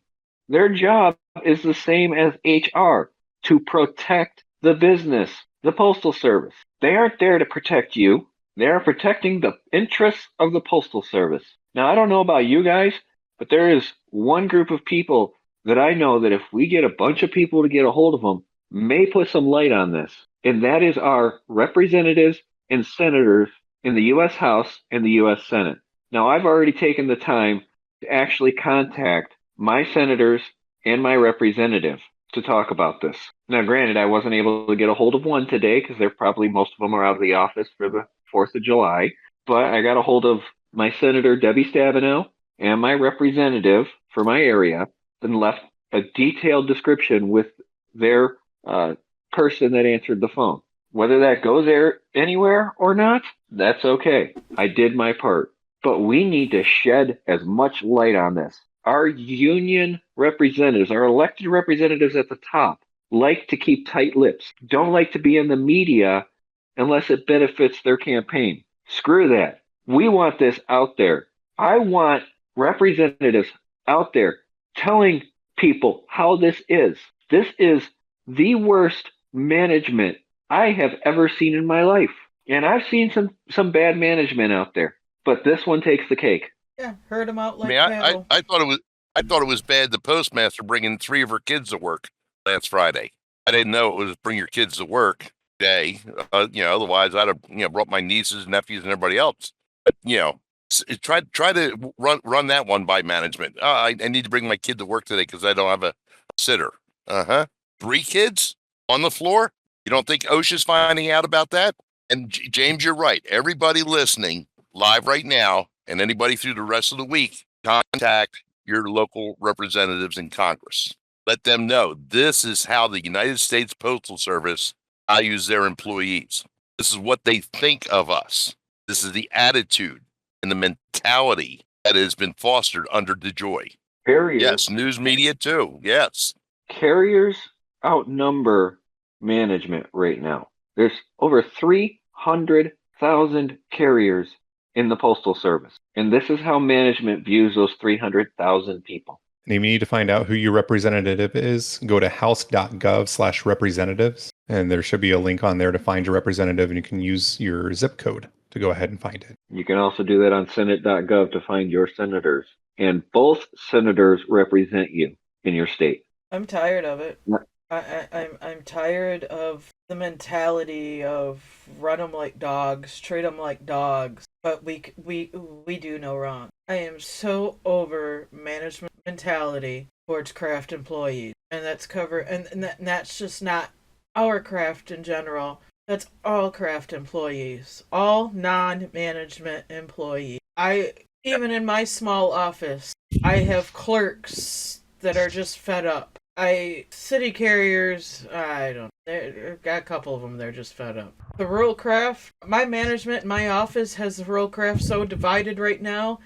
Their job is the same as HR, to protect the business, the Postal Service. They aren't there to protect you. They are protecting the interests of the Postal Service. Now, I don't know about you guys, but there is one group of people that I know that if we get a bunch of people to get a hold of them, may put some light on this. And that is our representatives and senators in the U.S. House and the U.S. Senate. Now, I've already taken the time to actually contact my senators and my representative to talk about this. Now, granted, I wasn't able to get a hold of one today because they're probably most of them are out of the office for the 4th of July, but I got a hold of my Senator Debbie Stabenow and my representative for my area and left a detailed description with their person that answered the phone. Whether that goes there anywhere or not, that's okay. I did my part. But we need to shed as much light on this. Our union representatives, our elected representatives at the top, like to keep tight lips, don't like to be in the media unless it benefits their campaign. Screw that. We want this out there. I want representatives out there telling people how this is. This is the worst management I have ever seen in my life. And I've seen some bad management out there, but this one takes the cake. Yeah, herd them out like cattle. cattle. I thought it was bad the postmaster bringing 3 of her kids to work last Friday. I didn't know it was bring your kids to work day. Otherwise I'd have brought my nieces, nephews, and everybody else. But try to run that one by management. I need to bring my kid to work today because I don't have a sitter. 3 kids on the floor. You don't think OSHA's finding out about that? And James, you're right. Everybody listening live right now, and anybody through the rest of the week, contact your local representatives in Congress. Let them know this is how the United States Postal Service values their employees. This is what they think of us. This is the attitude and the mentality that has been fostered under DeJoy. Carriers. Yes, news media too. Yes. Carriers outnumber management right now. There's over 300,000 carriers in the Postal Service. And this is how management views those 300,000 people. And if you need to find out who your representative is, go to house.gov/representatives. And there should be a link on there to find your representative, and you can use your zip code to go ahead and find it. You can also do that on senate.gov to find your senators. And both senators represent you in your state. I'm tired of it. I'm tired of the mentality of run them like dogs, treat them like dogs, but we do no wrong. I am so over management mentality towards craft employees, and that's that's just not our craft in general. That's all craft employees, all non-management employees. Even in my small office, I have clerks that are just fed up. City carriers, I don't know. Got a couple of them, they're just fed up. The rural craft, my management in my office has the rural craft so divided right now.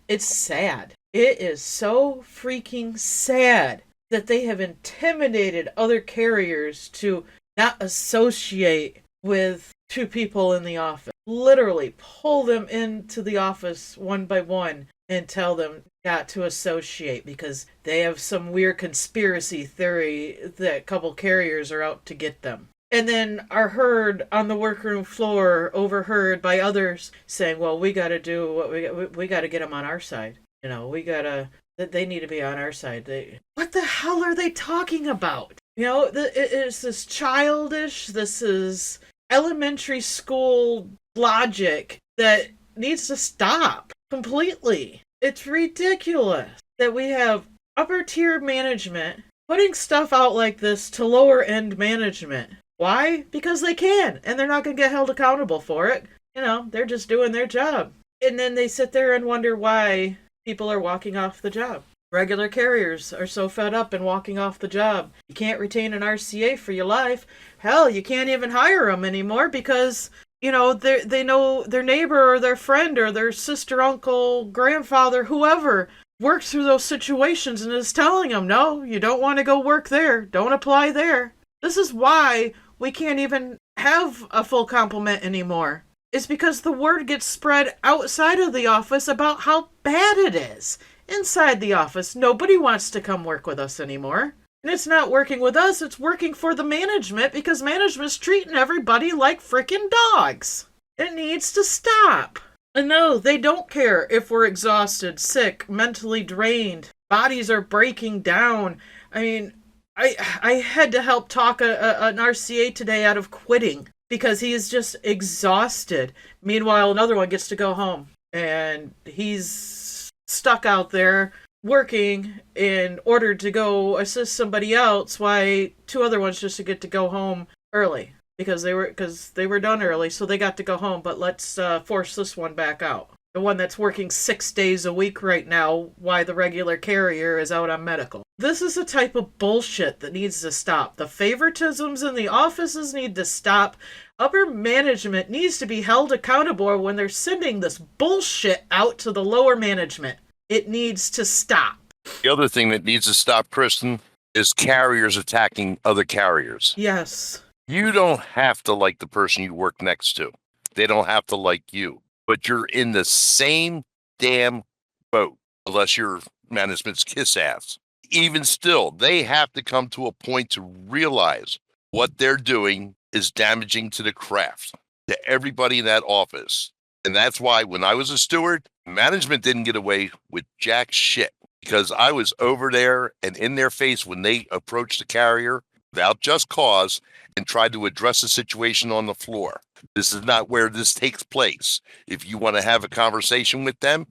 It's sad. It is so freaking sad that they have intimidated other carriers to not associate with 2 people in the office. Literally pull them into the office one by one and tell them not to associate because they have some weird conspiracy theory that a couple carriers are out to get them. And then are heard on the workroom floor, overheard by others saying, well, we got to do what we got to get them on our side. They need to be on our side. What the hell are they talking about? It's this childish, this is elementary school logic that needs to stop completely. It's ridiculous that we have upper tier management putting stuff out like this to lower end management. Why? Because they can, and they're not going to get held accountable for it. They're just doing their job. And then they sit there and wonder why people are walking off the job. Regular carriers are so fed up and walking off the job. You can't retain an RCA for your life. Hell, you can't even hire them anymore because they know their neighbor or their friend or their sister, uncle, grandfather, whoever works through those situations and is telling them, no, you don't want to go work there. Don't apply there. This is why we can't even have a full complement anymore. It's because the word gets spread outside of the office about how bad it is. Inside the office, nobody wants to come work with us anymore. And it's not working with us, it's working for the management because management's treating everybody like frickin' dogs. It needs to stop. And no, they don't care if we're exhausted, sick, mentally drained. Bodies are breaking down. I mean, I had to help talk an RCA today out of quitting because he is just exhausted. Meanwhile, another one gets to go home and he's stuck out there working in order to go assist somebody else. Why two other ones just to get to go home early because they were done early, so they got to go home. But let's force this one back out. The one that's working 6 days a week right now, why the regular carrier is out on medical. This is a type of bullshit that needs to stop. The favoritisms in the offices need to stop. Upper management needs to be held accountable when they're sending this bullshit out to the lower management. It needs to stop. The other thing that needs to stop, Kristen, is carriers attacking other carriers. Yes. You don't have to like the person you work next to. They don't have to like you. But you're in the same damn boat, unless you're management's kiss ass. Even still, they have to come to a point to realize what they're doing is damaging to the craft, to everybody in that office. And that's why when I was a steward, management didn't get away with jack shit, because I was over there and in their face when they approached the carrier without just cause and tried to address the situation on the floor. This is not where this takes place. If you want to have a conversation with them,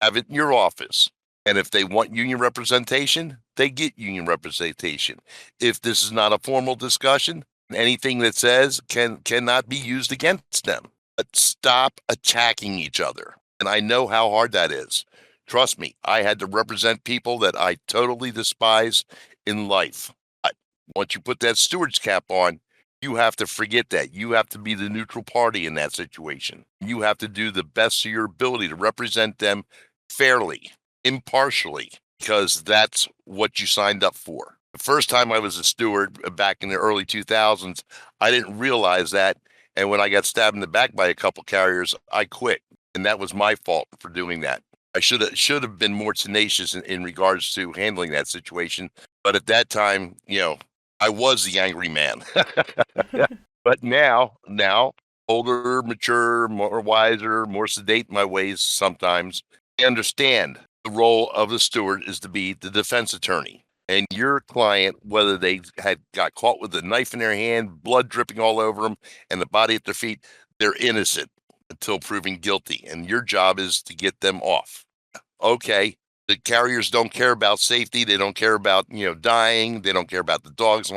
have it in your office. And if they want union representation, they get union representation. If this is not a formal discussion, anything that says cannot be used against them. But stop attacking each other. And I know how hard that is. Trust me, I had to represent people that I totally despise in life. But once you put that steward's cap on, you have to forget that. You have to be the neutral party in that situation. You have to do the best of your ability to represent them fairly, impartially, because that's what you signed up for. The first time I was a steward back in the early 2000s, I didn't realize that. And when I got stabbed in the back by a couple carriers, I quit. And that was my fault for doing that. I should have been more tenacious in regards to handling that situation. But at that time, I was the angry man. But now, older, mature, more wiser, more sedate in my ways sometimes, I understand the role of the steward is to be the defense attorney. And your client, whether they got caught with a knife in their hand, blood dripping all over them, and the body at their feet, they're innocent until proven guilty. And your job is to get them off. Okay, the carriers don't care about safety. They don't care about, dying. They don't care about the dogs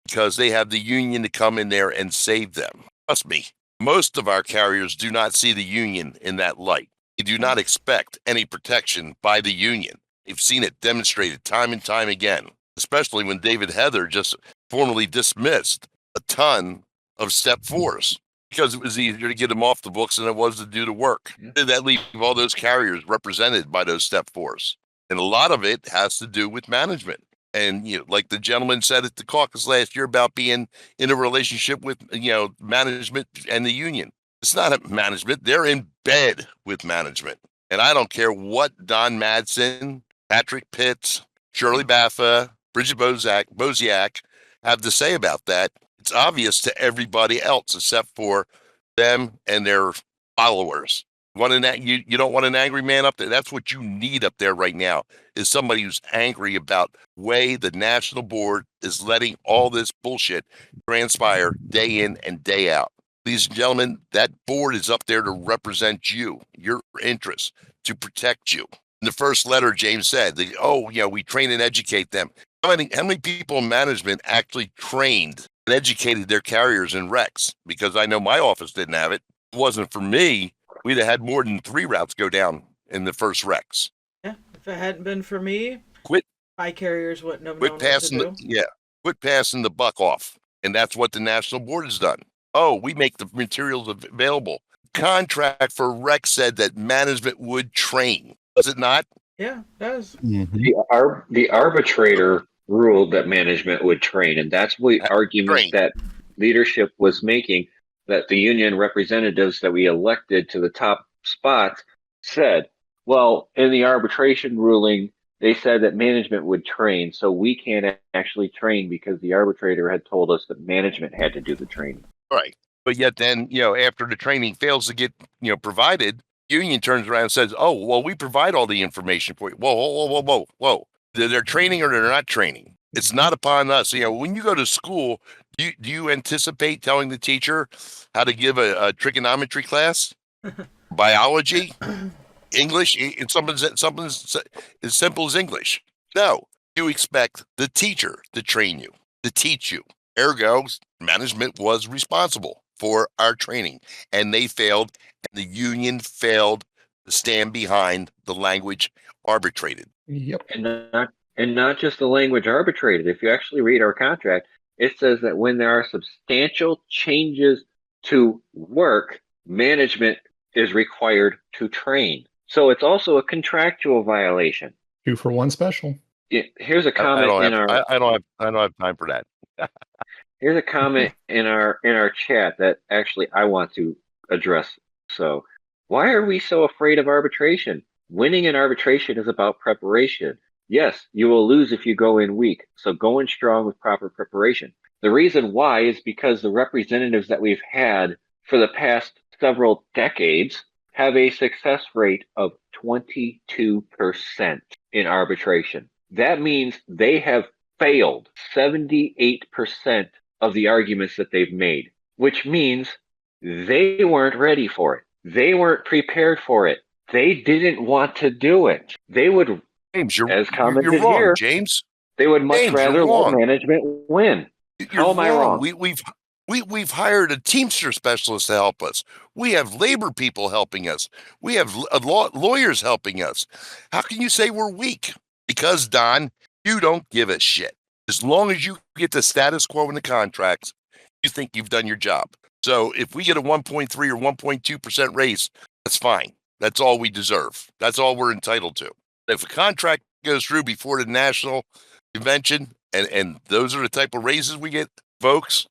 because they have the union to come in there and save them. Trust me, most of our carriers do not see the union in that light. They do not expect any protection by the union. They've seen it demonstrated time and time again, especially when David Heather just formally dismissed a ton of step fours because it was easier to get them off the books than it was to do the work. Did that leave all those carriers represented by those step fours? And a lot of it has to do with management. And, like the gentleman said at the caucus last year about being in a relationship with, management and the union. It's not a management. They're in bed with management. And I don't care what Don Madsen, Patrick Pitts, Shirley Baffa, Bridget Boziak have to say about that. It's obvious to everybody else except for them and their followers. You don't want an angry man up there. That's what you need up there right now is somebody who's angry about the way the national board is letting all this bullshit transpire day in and day out. Ladies and gentlemen, that board is up there to represent you, your interests, to protect you. In the first letter, James said, we train and educate them. How many people in management actually trained and educated their carriers in recs? Because I know my office didn't have it. If it wasn't for me, we'd have had more than 3 routes go down in the first recs. Yeah, if it hadn't been for me, my carriers wouldn't have known what to do. Quit passing the buck off. And that's what the national board has done. Oh, we make the materials available. Contract for rec said that management would train. Does it not? Yeah, it does. Mm-hmm. The arbitrator ruled that management would train, and that's the argument that leadership was making, that the union representatives that we elected to the top spots said, well, in the arbitration ruling, they said that management would train, so we can't actually train because the arbitrator had told us that management had to do the training. Right. But yet then, after the training fails to get, provided, Union turns around and says, "Oh, well, we provide all the information for you." Whoa, whoa, whoa, whoa, whoa, whoa! They're training or they're not training. It's not upon us. When you go to school, do you anticipate telling the teacher how to give a trigonometry class, biology, English, in something as simple as English? No, you expect the teacher to train you, to teach you. Ergo, management was responsible for our training, and they failed, and the union failed to stand behind the language arbitrated. Yep. And not just the language arbitrated. If you actually read our contract, it says that when there are substantial changes to work, management is required to train. So it's also a contractual violation. 2 for 1 special. Here's a I comment don't in have our I don't have time for that. here's a comment in our chat that actually I want to address. So, why are we so afraid of arbitration? Winning in arbitration is about preparation. Yes, you will lose if you go in weak. So go in strong with proper preparation. The reason why is because the representatives that we've had for the past several decades have a success rate of 22% in arbitration. That means they have failed 78% of the arguments that they've made, which means they weren't ready for it. They weren't prepared for it. They didn't want to do it. They would, James, as you're commented wrong, here, James. they would much James, you're rather let wrong. management win. You're How am I wrong. wrong? We've hired a Teamster specialist to help us. We have labor people helping us. We have lawyers helping us. How can you say we're weak? Because, Don, you don't give a shit. As long as you get the status quo in the contracts, you think you've done your job. So if we get a 1.3 or 1.2% raise, that's fine. That's all we deserve. That's all we're entitled to. If a contract goes through before the national convention and those are the type of raises we get, folks,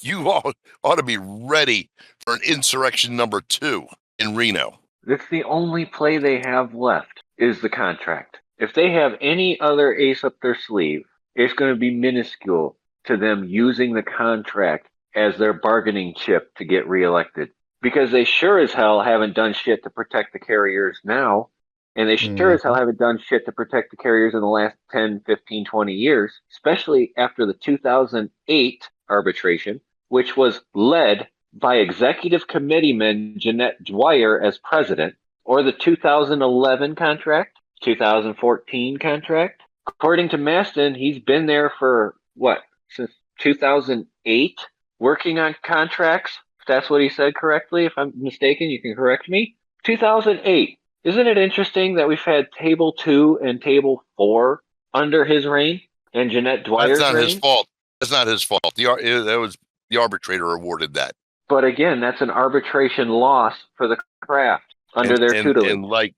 you all ought to be ready for an insurrection number 2 in Reno. That's the only play they have left is the contract. If they have any other ace up their sleeve, it's going to be minuscule to them using the contract as their bargaining chip to get reelected. Because they sure as hell haven't done shit to protect the carriers now. And they sure as hell haven't done shit to protect the carriers in the last 10, 15, 20 years, especially after the 2008 arbitration, which was led by executive committeeman Jeanette Dwyer as president, or the 2011 contract, 2014 contract. According to Maston, he's been there for what, since 2008, working on contracts. If that's what he said correctly, if I'm mistaken, you can correct me. 2008. Isn't it interesting that we've had Table 2 and Table 4 under his reign and Jeanette Dwyer's That's not his reign? fault. That's not his fault. That was the arbitrator awarded that. But again, that's an arbitration loss for the craft under their tutelage. And like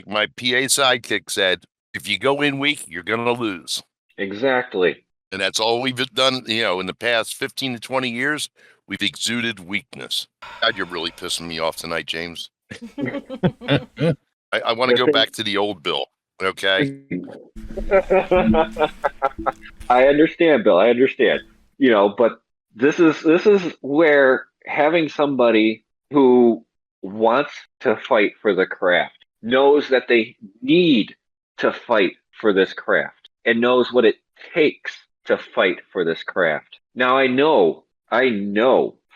my PA sidekick said, if you go in weak, you're going to lose. Exactly. And that's all we've done, in the past 15 to 20 years, we've exuded weakness. God, you're really pissing me off tonight, James. I want to go back to the old Bill, okay? I understand, Bill. I understand. But this is where having somebody who wants to fight for the craft, knows that they need to fight for this craft, and knows what it takes to fight for this craft. Now I know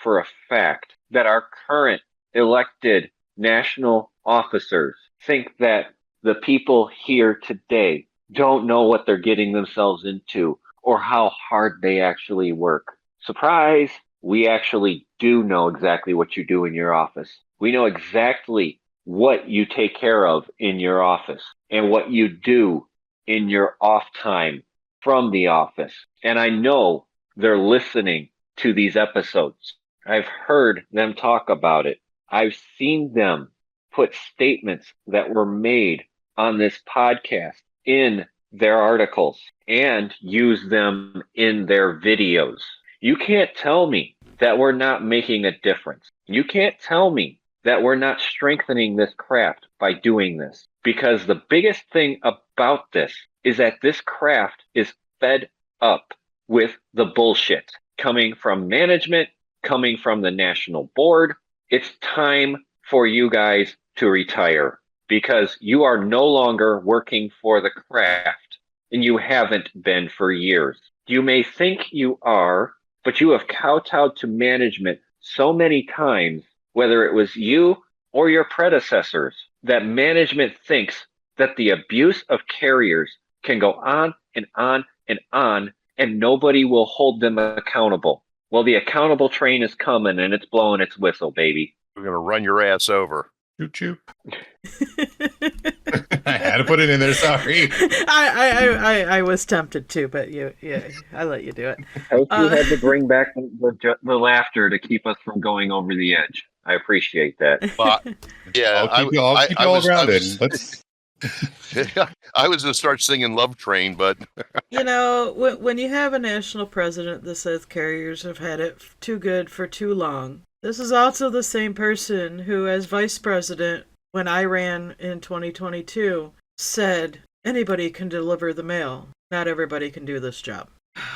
for a fact that our current elected national officers think that the people here today don't know what they're getting themselves into or how hard they actually work. Surprise! We actually do know exactly what you do in your office. We know exactly what you take care of in your office and what you do in your off time from the office. And I know they're listening to these episodes. I've heard them talk about it. I've seen them put statements that were made on this podcast in their articles and use them in their videos. You can't tell me that we're not making a difference. You can't tell me that we're not strengthening this craft by doing this. Because the biggest thing about this is that this craft is fed up with the bullshit coming from management, coming from the national board. It's time for you guys to retire because you are no longer working for the craft and you haven't been for years. You may think you are, but you have kowtowed to management so many times, whether it was you or your predecessors, that management thinks that the abuse of carriers can go on and on and on, and nobody will hold them accountable. Well, the accountable train is coming and it's blowing its whistle, baby. We're going to run your ass over. Choo choo. I had to put it in there. Sorry. I was tempted to, but I let you do it. You had to bring back the laughter to keep us from going over the edge. I appreciate that. But yeah, I'll keep you all grounded. Let's. I was going to start singing Love Train, but when you have a national president that says carriers have had it too good for too long, this is also the same person who, as vice president, when I ran in 2022, said anybody can deliver the mail. Not everybody can do this job.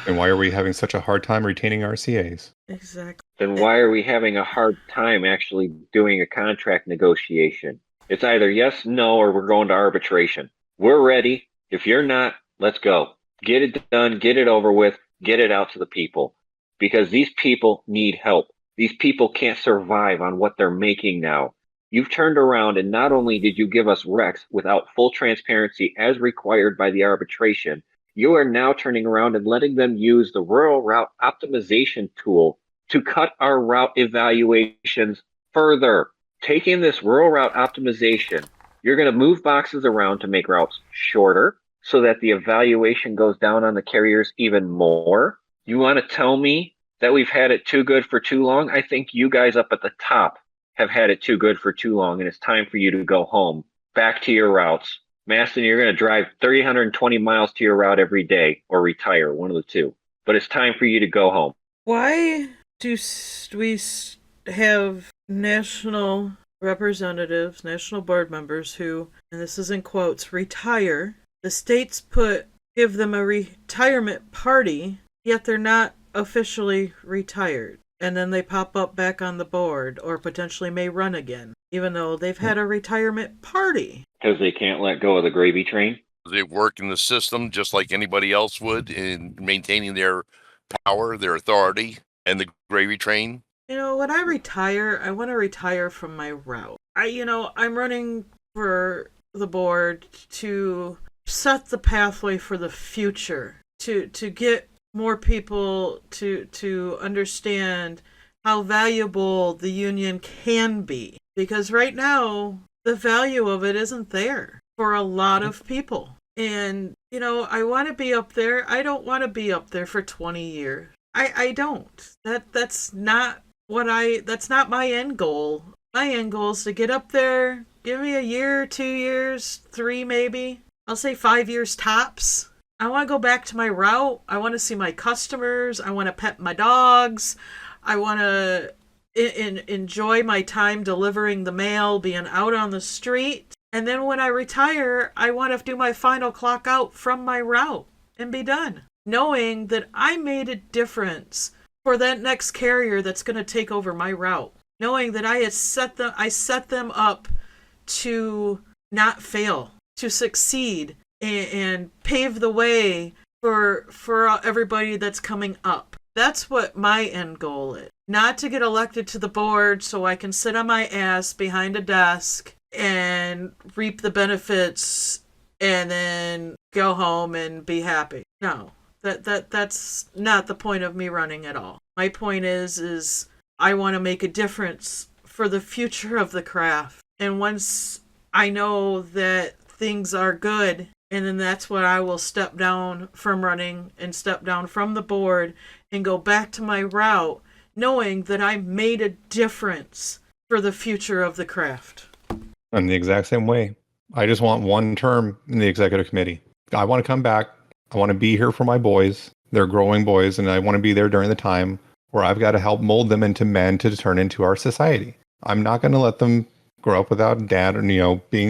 And why are we having such a hard time retaining RCAs? Exactly. Then why are we having a hard time actually doing a contract negotiation? It's either yes, no, or we're going to arbitration. We're ready. If you're not, let's go. Get it done, get it over with, get it out to the people. Because these people need help. These people can't survive on what they're making now. You've turned around and not only did you give us Rex without full transparency as required by the arbitration, you are now turning around and letting them use the rural route optimization tool to cut our route evaluations further. Taking this rural route optimization, you're going to move boxes around to make routes shorter so that the evaluation goes down on the carriers even more. You want to tell me that we've had it too good for too long? I think you guys up at the top have had it too good for too long, and it's time for you to go home, back to your routes. Maston, you're going to drive 320 miles to your route every day or retire, one of the two. But it's time for you to go home. Why do we have national representatives, national board members who, and this is in quotes, retire? The states give them a retirement party, yet they're not officially retired. And then they pop up back on the board or potentially may run again, even though they've had a retirement party. Because they can't let go of the gravy train? they work in the system just like anybody else would in maintaining their power, their authority, and the gravy train. You know, when I retire, I want to retire from my route. I'm running for the board to set the pathway for the future, to get more people to understand how valuable the union can be. Because right now, the value of it isn't there for a lot of people. And, I want to be up there. I don't want to be up there for 20 years. I don't. That's not my end goal. My end goal is to get up there, give me a year, 2 years, 3 maybe. I'll say 5 years tops. I want to go back to my route. I want to see my customers. I want to pet my dogs. I want to enjoy my time delivering the mail, being out on the street. And then when I retire, I want to do my final clock out from my route and be done, knowing that I made a difference for that next carrier that's going to take over my route, knowing that I set them up to not fail, to succeed, and pave the way for everybody that's coming up. That's what my end goal is. Not to get elected to the board so I can sit on my ass behind a desk and reap the benefits and then go home and be happy. No, that's not the point of me running at all. My point is I want to make a difference for the future of the craft. And once I know that things are good, and then that's when I will step down from running and step down from the board and go back to my route, knowing that I made a difference for the future of the craft. I'm the exact same way. I just want one term in the executive committee. I want to come back. I want to be here for my boys. They're growing boys, and I want to be there during the time where I've got to help mold them into men to turn into our society. I'm not going to let them grow up without dad or,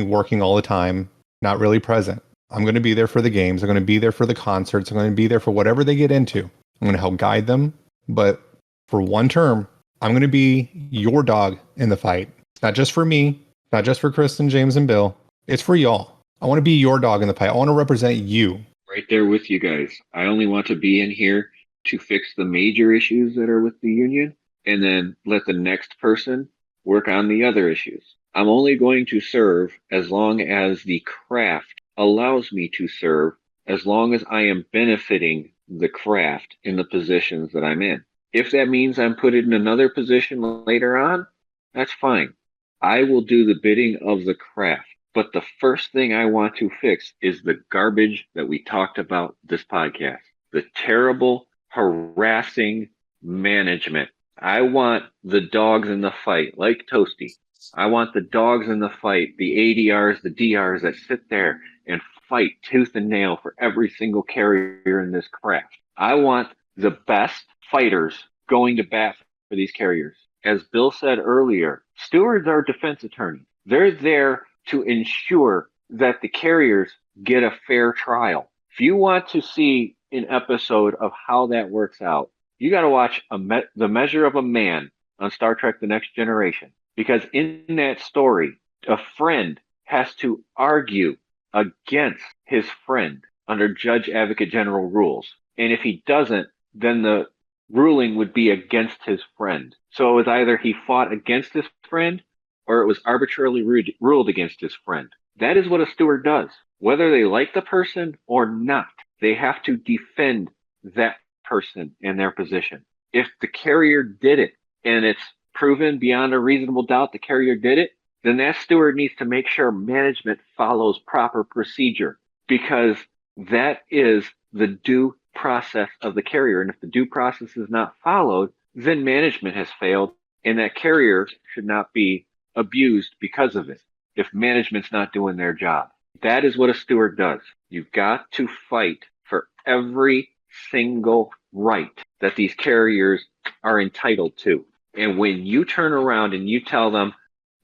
working all the time, not really present. I'm going to be there for the games. I'm going to be there for the concerts. I'm going to be there for whatever they get into. I'm going to help guide them. But for one term, I'm going to be your dog in the fight. Not just for me, not just for Kristen, James, and Bill. It's for y'all. I want to be your dog in the fight. I want to represent you. Right there with you guys. I only want to be in here to fix the major issues that are with the union and then let the next person work on the other issues. I'm only going to serve as long as the craft allows me to serve, as long as I am benefiting the craft in the positions that I'm in. If that means I'm put in another position later on, that's fine. I will do the bidding of the craft. But the first thing I want to fix is the garbage that we talked about this podcast. The terrible, harassing management. I want the dogs in the fight, like Toasty. I want the dogs in the fight, the ADRs, the DRs that sit there and fight tooth and nail for every single carrier in this craft. I want the best fighters going to bat for these carriers. As Bill said earlier, stewards are defense attorneys. They're there to ensure that the carriers get a fair trial. If you want to see an episode of how that works out, you got to watch The Measure of a Man on Star Trek The Next Generation. Because in that story, a friend has to argue against his friend under Judge Advocate General rules. And if he doesn't, then the ruling would be against his friend. So it was either he fought against his friend or it was arbitrarily ruled against his friend. That is what a steward does. Whether they like the person or not, they have to defend that person and their position. If the carrier did it and it's proven beyond a reasonable doubt the carrier did it, then that steward needs to make sure management follows proper procedure, because that is the due process of the carrier. And if the due process is not followed, then management has failed, and that carrier should not be abused because of it if management's not doing their job. That is what a steward does. You've got to fight for every single right that these carriers are entitled to. And when you turn around and you tell them,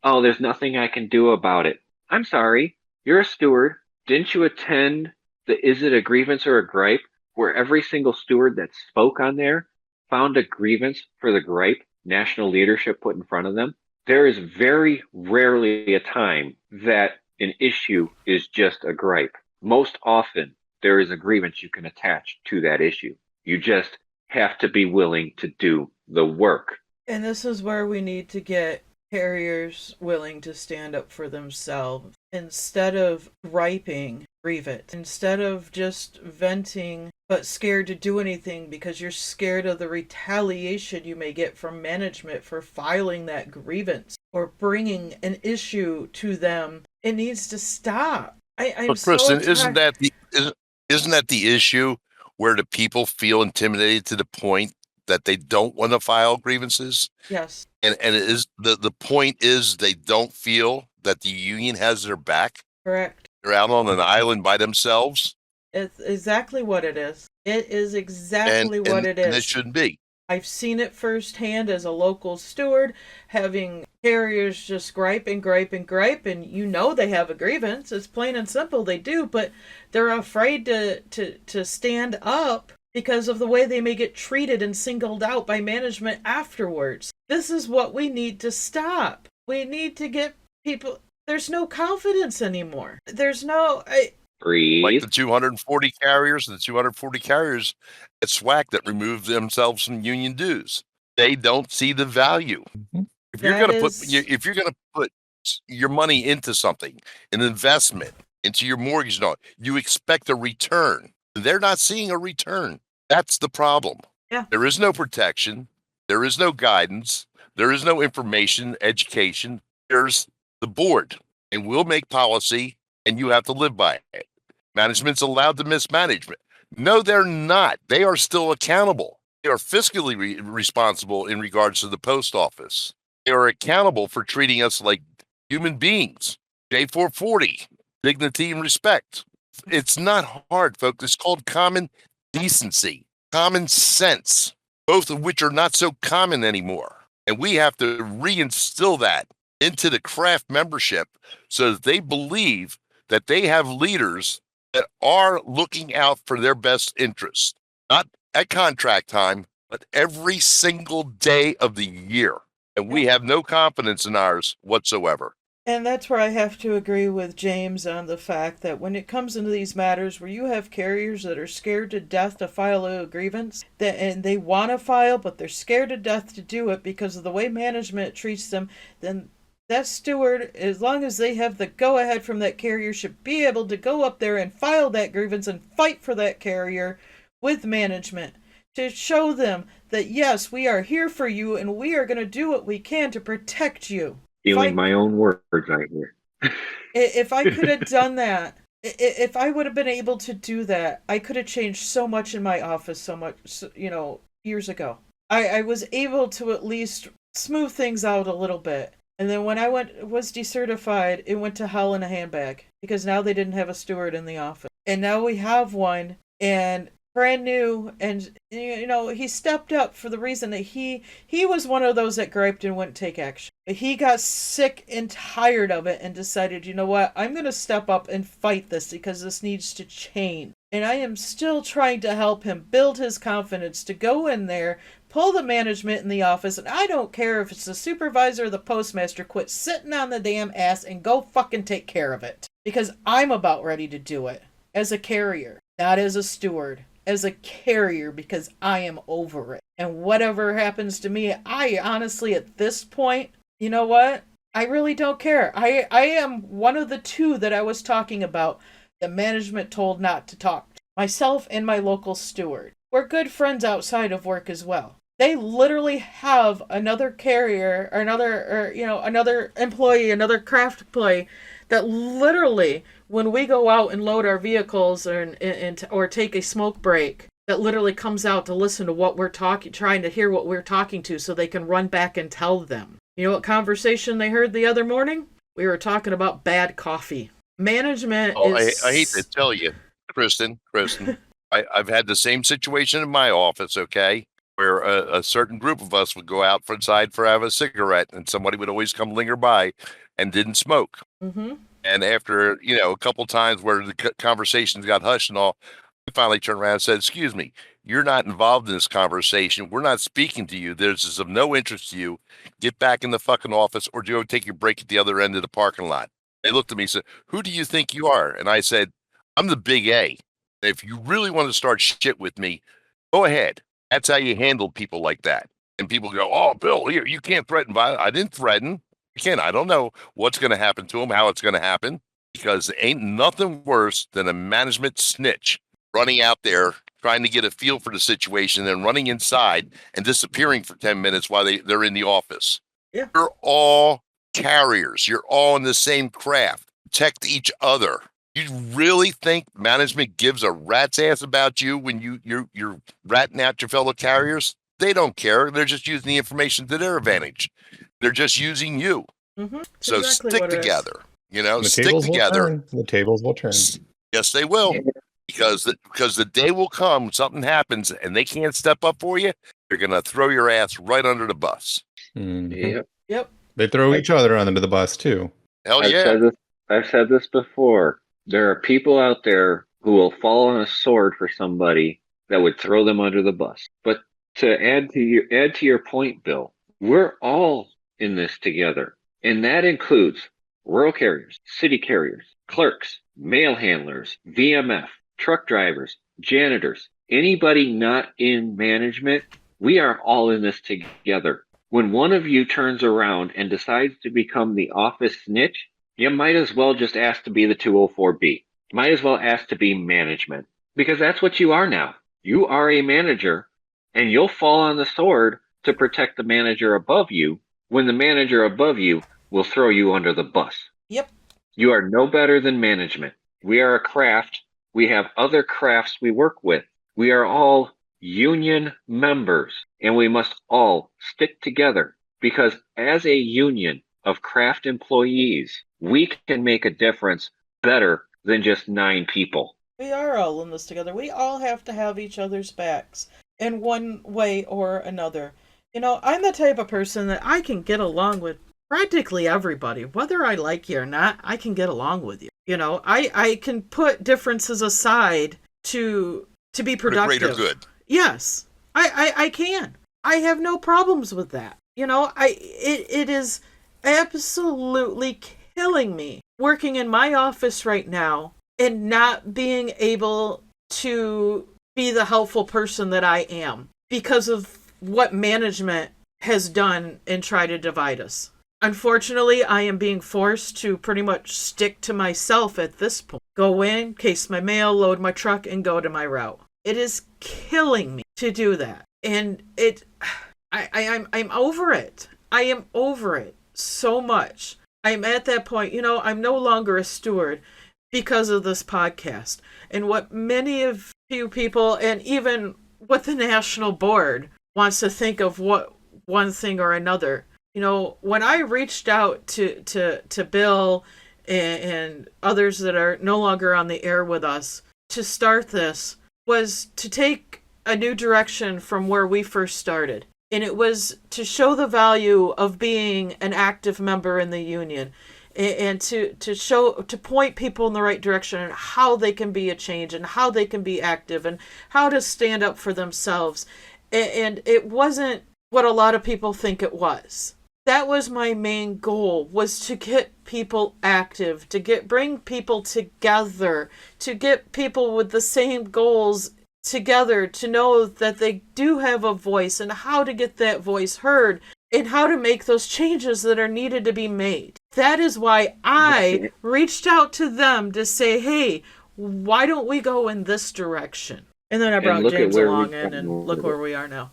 oh, there's nothing I can do about it. I'm sorry, you're a steward. Didn't you attend the Is It a Grievance or a Gripe, where every single steward that spoke on there found a grievance for the gripe national leadership put in front of them? There is very rarely a time that an issue is just a gripe. Most often, there is a grievance you can attach to that issue. You just have to be willing to do the work. And this is where we need to get carriers willing to stand up for themselves. Instead of griping, grieve it. Instead of just venting but scared to do anything because you're scared of the retaliation you may get from management for filing that grievance or bringing an issue to them, it needs to stop. I'm But Kristen, so isn't that the issue where the people feel intimidated to the point that they don't want to file grievances? Yes. And it is the point is they don't feel that the union has their back. Correct. They're out on an island by themselves. It's exactly what it is. It is exactly what it is. And it shouldn't be. I've seen it firsthand as a local steward, having carriers just gripe and gripe and gripe, and you know they have a grievance. It's plain and simple, they do, but they're afraid to stand up because of the way they may get treated and singled out by management afterwards. This is what we need to stop. We need to get people... There's no confidence anymore. There's no... Breathe. Like the 240 carriers at SWAC that removed themselves from union dues. They don't see the value. Mm-hmm. If you're going to put your money into something, an investment, into your mortgage note, you expect a return. They're not seeing a return. That's the problem. Yeah. There is no protection. There is no guidance. There is no information, education. There's the board, and we'll make policy, and you have to live by it. Management's allowed to mismanagement. No, they're not. They are still accountable. They are fiscally responsible in regards to the post office. They are accountable for treating us like human beings. J440, dignity and respect. It's not hard, folks. It's called common decency, common sense, both of which are not so common anymore. And we have to reinstill that into the craft membership so that they believe that they have leaders that are looking out for their best interests, not at contract time, but every single day of the year. And we have no confidence in ours whatsoever. And that's where I have to agree with James on the fact that when it comes into these matters where you have carriers that are scared to death to file a grievance, and they want to file, but they're scared to death to do it because of the way management treats them, then that steward, as long as they have the go-ahead from that carrier, should be able to go up there and file that grievance and fight for that carrier with management to show them that, yes, we are here for you and we are going to do what we can to protect you. Stealing my own words right here. If I could have done that, if I would have been able to do that, I could have changed so much in my office so much, years ago. I was able to at least smooth things out a little bit. And then when I was decertified, it went to hell in a handbag because now they didn't have a steward in the office. And now we have one, and brand new, and he stepped up for the reason that he was one of those that griped and wouldn't take action. He got sick and tired of it and decided, you know what, I'm going to step up and fight this because this needs to change. And I am still trying to help him build his confidence to go in there, pull the management in the office, and I don't care if it's the supervisor or the postmaster, quit sitting on the damn ass and go fucking take care of it. Because I'm about ready to do it. As a carrier, not as a steward. As a carrier, because I am over it. And whatever happens to me, I honestly, at this point, you know what? I really don't care. I am one of the two that I was talking about that management told not to talk to. Myself and my local steward. We're good friends outside of work as well. They literally have another carrier or another employee, another craft employee that literally, when we go out and load our vehicles or take a smoke break, that literally comes out to listen to what we're trying to hear what we're talking to so they can run back and tell them. You know what conversation they heard the other morning? We were talking about bad coffee. Management is... I hate to tell you, Kristen, I've had the same situation in my office, okay, where a certain group of us would go out inside for have a cigarette, and somebody would always come linger by and didn't smoke. Mm-hmm. And after, a couple times where the conversations got hushed and all, I finally turned around and said, excuse me, you're not involved in this conversation. We're not speaking to you. This is of no interest to you. Get back in the fucking office or go take your break at the other end of the parking lot. They looked at me and said, who do you think you are? And I said, I'm the big A. If you really want to start shit with me, go ahead. That's how you handle people like that. And people go, oh, Bill, here, you can't threaten violence. I didn't threaten. Again, I don't know what's going to happen to him, how it's going to happen, because ain't nothing worse than a management snitch running out there trying to get a feel for the situation and running inside and disappearing for 10 minutes while they're in the office. Yeah. You're all carriers. You're all in the same craft. Protect each other. You really think management gives a rat's ass about you when you're ratting out your fellow carriers? They don't care. They're just using the information to their advantage. They're just using you. Mm-hmm. So exactly stick together. The Stick tables together. will turn. The tables will turn. Yes, they will. Because the day will come when something happens and they can't step up for you, they're going to throw your ass right under the bus. Mm-hmm. Yep. They throw each other under the bus, too. Hell I've yeah. said this before. There are people out there who will fall on a sword for somebody that would throw them under the bus. But to add to your point, Bill, we're all in this together. And that includes rural carriers, city carriers, clerks, mail handlers, VMF, truck drivers, janitors, anybody not in management. We are all in this together. When one of you turns around and decides to become the office snitch, you might as well just ask to be the 204B. Might as well ask to be management, because that's what you are now. You are a manager, and you'll fall on the sword to protect the manager above you when the manager above you will throw you under the bus. Yep. You are no better than management. We are a craft. We have other crafts we work with. We are all union members, and we must all stick together, because as a union of craft employees, we can make a difference better than just 9 people. We are all in this together. We all have to have each other's backs in one way or another. I'm the type of person that I can get along with practically everybody. Whether I like you or not, I can get along with you. I can put differences aside to be productive. For the greater good. Yes, I can. I have no problems with that. It is absolutely killing me working in my office right now and not being able to be the helpful person that I am because of what management has done and try to divide us. Unfortunately, I am being forced to pretty much stick to myself at this point. Go in, case my mail, load my truck, and go to my route. It is killing me to do that. And I'm over it. I am over it so much. I'm at that point, I'm no longer a steward because of this podcast. And what many of you people, and even what the national board wants to think of what one thing or another. When I reached out to Bill and others that are no longer on the air with us to start this, was to take a new direction from where we first started. And it was to show the value of being an active member in the union and to point people in the right direction and how they can be a change and how they can be active and how to stand up for themselves. And it wasn't what a lot of people think it was. That was my main goal, was to get people active, to bring people together, to get people with the same goals together, to know that they do have a voice and how to get that voice heard and how to make those changes that are needed to be made. That is why I reached out to them to say, hey, why don't we go in this direction? And then I brought James along in, and look where we are now.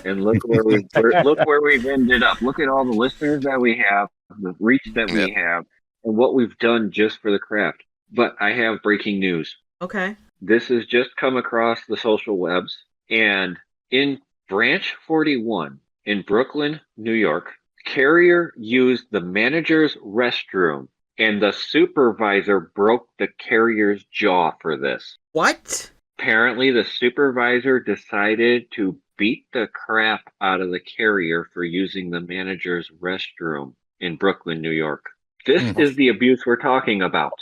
And look where we've ended up. Look at all the listeners that we have, the reach that we have, and what we've done just for the craft. But I have breaking news. Okay. This has just come across the social webs, and in Branch 41 in Brooklyn, New York, carrier used the manager's restroom, and the supervisor broke the carrier's jaw for this. What? Apparently, the supervisor decided to beat the crap out of the carrier for using the manager's restroom in Brooklyn, New York. This is the abuse we're talking about.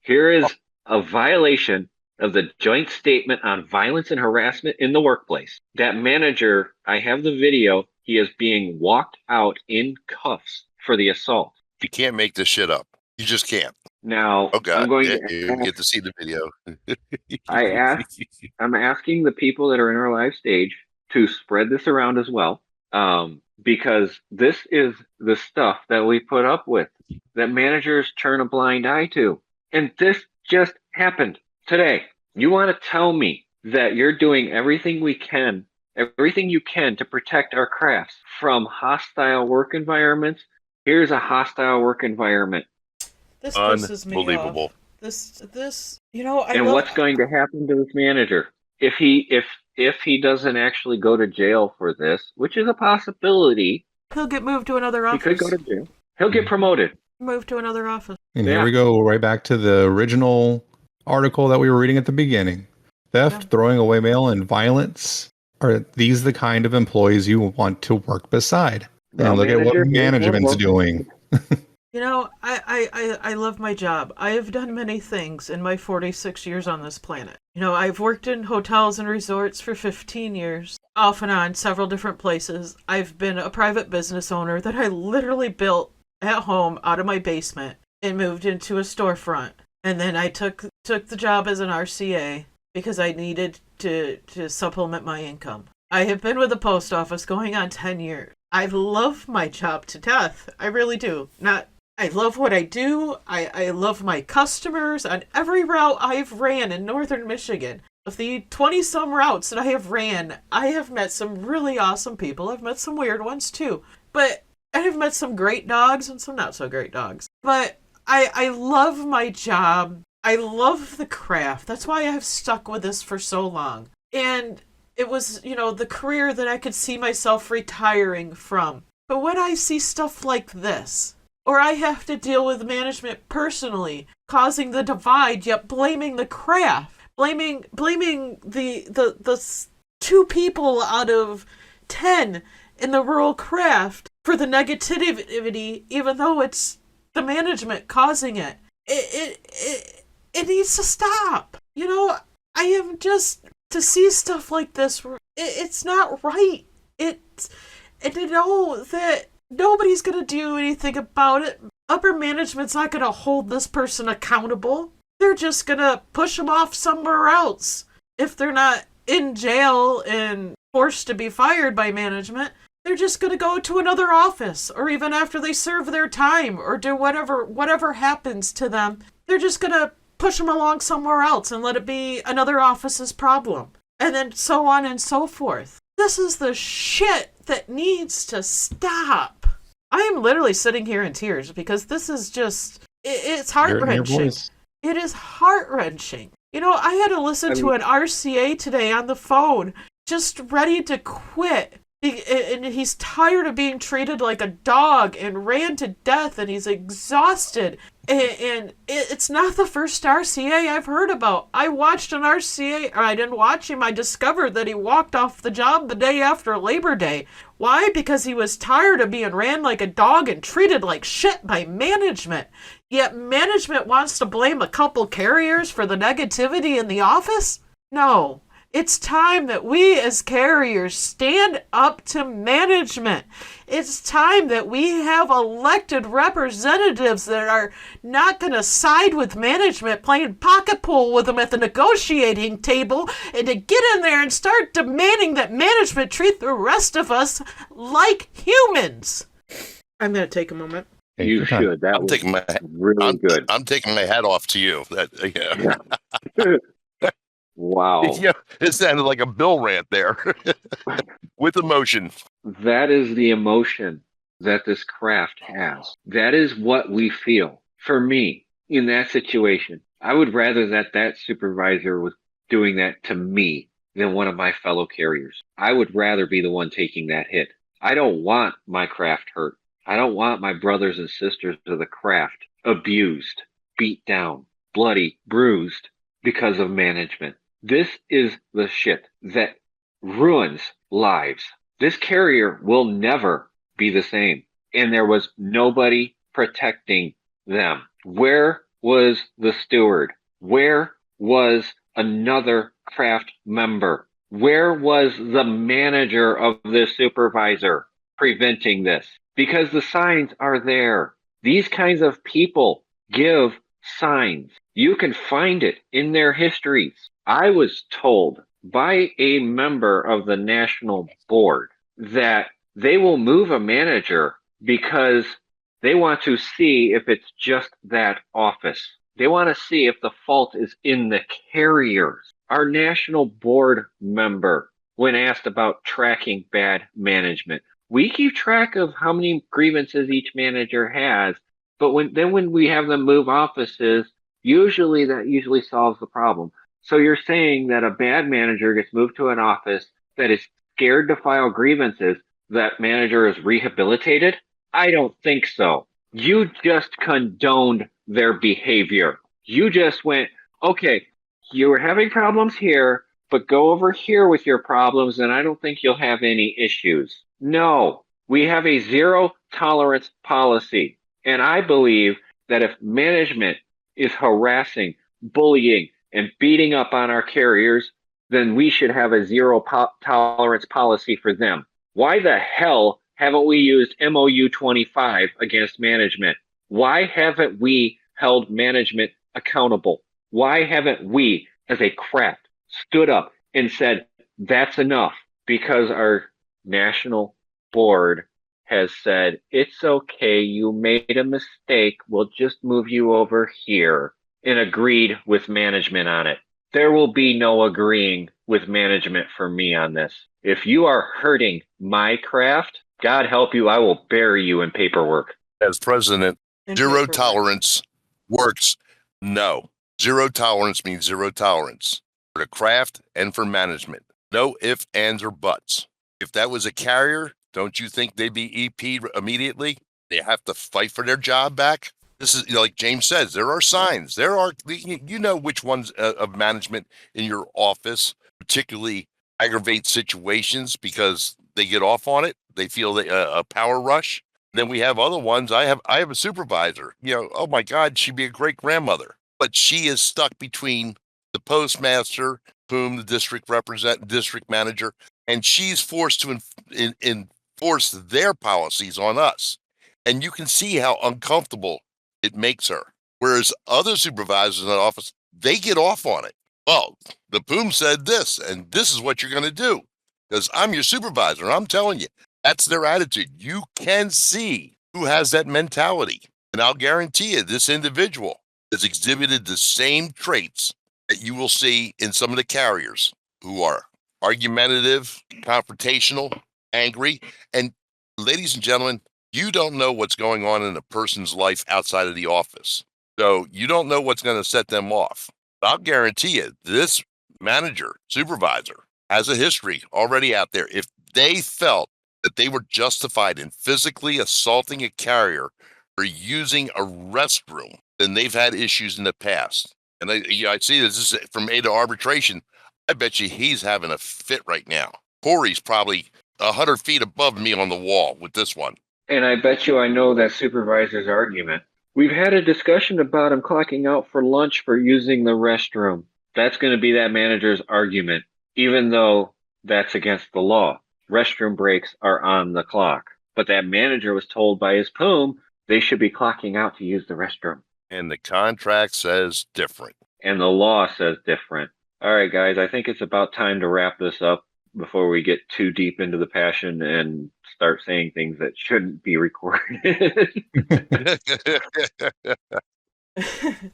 Here is a violation of the Joint Statement on Violence and Harassment in the Workplace. That manager, I have the video, he is being walked out in cuffs for the assault. You can't make this shit up. You just can't. Now, I'm going to get to see the video. I'm asking the people that are in our live stage to spread this around as well, because this is the stuff that we put up with, that managers turn a blind eye to. And this just happened today. You want to tell me that you're doing everything you can to protect our crafts from hostile work environments? Here's a hostile work environment. This pisses me off. This, what's going to happen to this manager if he doesn't actually go to jail for this, which is a possibility? He'll get moved to another office. He could go to jail. He'll get promoted. Moved to another office. And here we go, right back to the original article that we were reading at the beginning. Theft, throwing away mail, and violence. Are these the kind of employees you want to work beside? And look at what management's doing. I love my job. I have done many things in my 46 years on this planet. I've worked in hotels and resorts for 15 years, off and on, several different places. I've been a private business owner that I literally built at home out of my basement and moved into a storefront. And then I took the job as an RCA because I needed to supplement my income. I have been with the post office going on 10 years. I love my job to death. I really do. I love what I do. I love my customers. On every route I've ran in northern Michigan, of the 20-some routes that I have ran, I have met some really awesome people. I've met some weird ones too. But I have met some great dogs and some not so great dogs. But I love my job. I love the craft. That's why I've stuck with this for so long. And it was, the career that I could see myself retiring from. But when I see stuff like this, or I have to deal with management personally, causing the divide, yet blaming the craft, blaming the 2 people out of 10 in the rural craft for the negativity, even though it's the management causing it. It needs to stop. I am just, to see stuff like this, it's not right. and to know that nobody's going to do anything about it. Upper management's not going to hold this person accountable. They're just going to push them off somewhere else. If they're not in jail and forced to be fired by management, they're just going to go to another office, or even after they serve their time or do whatever happens to them, they're just going to push them along somewhere else and let it be another office's problem. And then so on and so forth. This is the shit that needs to stop. I am literally sitting here in tears because this is just, it's heart-wrenching. It is heart-wrenching. You know, I had to listen to an RCA today on the phone, just ready to quit. And he's tired of being treated like a dog and ran to death, and he's exhausted. And it's not the first RCA I've heard about. I watched an RCA, or I didn't watch him, I discovered that he walked off the job the day after Labor Day. Why? Because he was tired of being ran like a dog and treated like shit by management. Yet management wants to blame a couple carriers for the negativity in the office? No. It's time that we as carriers stand up to management. It's time that we have elected representatives that are not going to side with management, playing pocket pool with them at the negotiating table, and to get in there and start demanding that management treat the rest of us like humans. I'm going to take a moment. You should. That really good. I'm taking my hat off to you. Yeah. Wow. Yeah, it sounded like a Bill rant there with emotion. That is the emotion that this craft has. That is what we feel. For me, in that situation, I would rather that supervisor was doing that to me than one of my fellow carriers. I would rather be the one taking that hit. I don't want my craft hurt. I don't want my brothers and sisters of the craft abused, beat down, bloody, bruised because of management. This is the shit that ruins lives. This carrier will never be the same. And there was nobody protecting them. Where was the steward? Where was another craft member? Where was the manager of the supervisor preventing this? Because the signs are there. These kinds of people give signs. You can find it in their histories. I was told by a member of the national board that they will move a manager because they want to see if it's just that office. They want to see if the fault is in the carriers. Our national board member, when asked about tracking bad management, we keep track of how many grievances each manager has, but when we have them move offices, usually solves the problem. So you're saying that a bad manager gets moved to an office that is scared to file grievances, that manager is rehabilitated? I don't think so. You just condoned their behavior. You just went, okay, you were having problems here, but go over here with your problems and I don't think you'll have any issues. No, we have a zero tolerance policy. And I believe that if management is harassing, bullying, and beating up on our carriers, then we should have a zero tolerance policy for them. Why the hell haven't we used MOU 25 against management? Why haven't we held management accountable? Why haven't we, as a craft, stood up and said, that's enough? Because our national board has said, it's okay, you made a mistake, we'll just move you over here, and agreed with management on it. There will be no agreeing with management for me on this. If you are hurting my craft, God help you, I will bury you in paperwork. As president, zero tolerance works. No. Zero tolerance means zero tolerance for the craft and for management. No ifs, ands, or buts. If that was a carrier, don't you think they'd be EP'd immediately? They have to fight for their job back. This is, like James says, there are signs. There are, which ones of management in your office particularly aggravate situations because they get off on it. They feel a power rush. Then we have other ones. I have a supervisor. Oh my God, she'd be a great grandmother, but she is stuck between the postmaster, whom the district manager, and she's forced to force their policies on us. And you can see how uncomfortable it makes her. Whereas other supervisors in the office, they get off on it. Well, the Poom said this, and this is what you're going to do because I'm your supervisor. And I'm telling you, that's their attitude. You can see who has that mentality. And I'll guarantee you, this individual has exhibited the same traits that you will see in some of the carriers who are argumentative, confrontational, angry. And ladies and gentlemen, you don't know what's going on in a person's life outside of the office. So you don't know what's going to set them off. But I'll guarantee you, this manager, supervisor, has a history already out there. If they felt that they were justified in physically assaulting a carrier for using a restroom, then they've had issues in the past. And I see this is from A to arbitration. I bet you he's having a fit right now. Corey's probably 100 feet above me on the wall with this one. And I bet you I know that supervisor's argument. We've had a discussion about him clocking out for lunch for using the restroom. That's going to be that manager's argument, even though that's against the law. Restroom breaks are on the clock. But that manager was told by his Poom they should be clocking out to use the restroom. And the contract says different. And the law says different. All right, guys, I think it's about time to wrap this up before we get too deep into the passion and start saying things that shouldn't be recorded.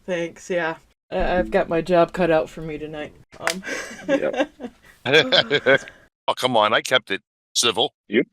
Thanks, yeah. I've got my job cut out for me tonight. Yep. Oh, come on. I kept it civil. You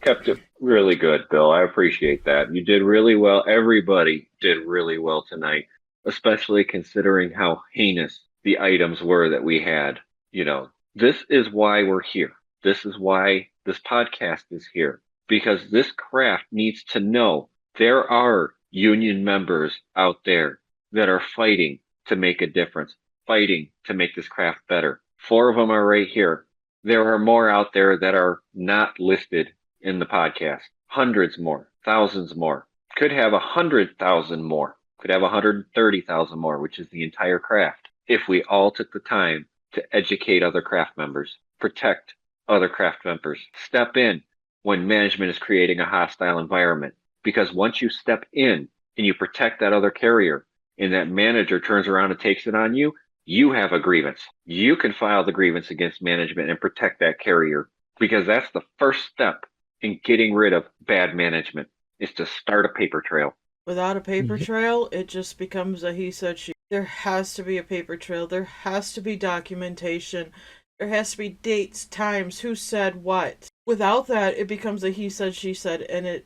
kept it really good, Bill. I appreciate that. You did really well. Everybody did really well tonight, especially considering how heinous the items were that we had. You know, this is why we're here. This is why this podcast is here, because this craft needs to know there are union members out there that are fighting to make a difference, fighting to make this craft better. 4 of them are right here. There are more out there that are not listed in the podcast. Hundreds more, thousands more. Could have 100,000 more. Could have 130,000 more, which is the entire craft. If we all took the time to educate other craft members, protect other craft members, step in when management is creating a hostile environment. Because once you step in and you protect that other carrier and that manager turns around and takes it on you, you have a grievance. You can file the grievance against management and protect that carrier, because that's the first step in getting rid of bad management, is to start a paper trail. Without a paper trail, it just becomes a he said, she. There has to be a paper trail. There has to be documentation. There has to be dates, times, who said what. Without that, it becomes a he said, she said, and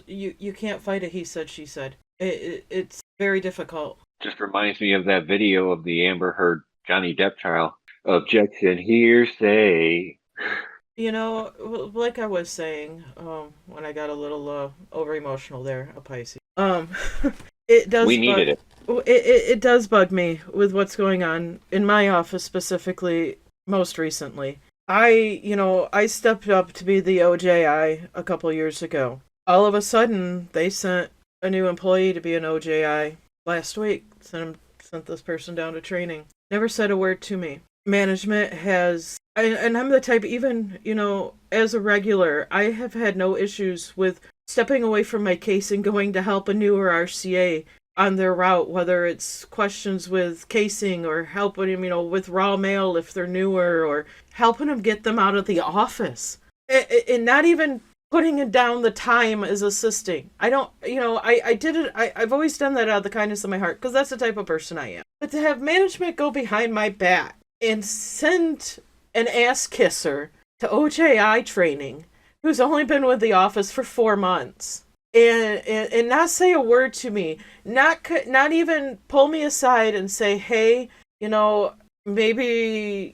you can't fight a he said, she said. It's very difficult. Just reminds me of that video of the Amber Heard Johnny Depp trial. Objection, hearsay. You know, like I was saying, when I got a little over emotional there, a Pisces. It does. We needed it. It does bug me with what's going on in my office specifically. Most recently, I stepped up to be the OJI a couple years ago. All of a sudden, they sent a new employee to be an OJI last week. Sent this person down to training. Never said a word to me. Management has, and I'm the type, even, as a regular, I have had no issues with stepping away from my case and going to help a newer RCA on their route, whether it's questions with casing or helping them, with raw mail if they're newer, or helping them get them out of the office. And not even putting it down the time as assisting. I don't, I did it, I've always done that out of the kindness of my heart, because that's the type of person I am. But to have management go behind my back and send an ass kisser to OJI training who's only been with the office for 4 months and not say a word to me, not even pull me aside and say, hey, maybe,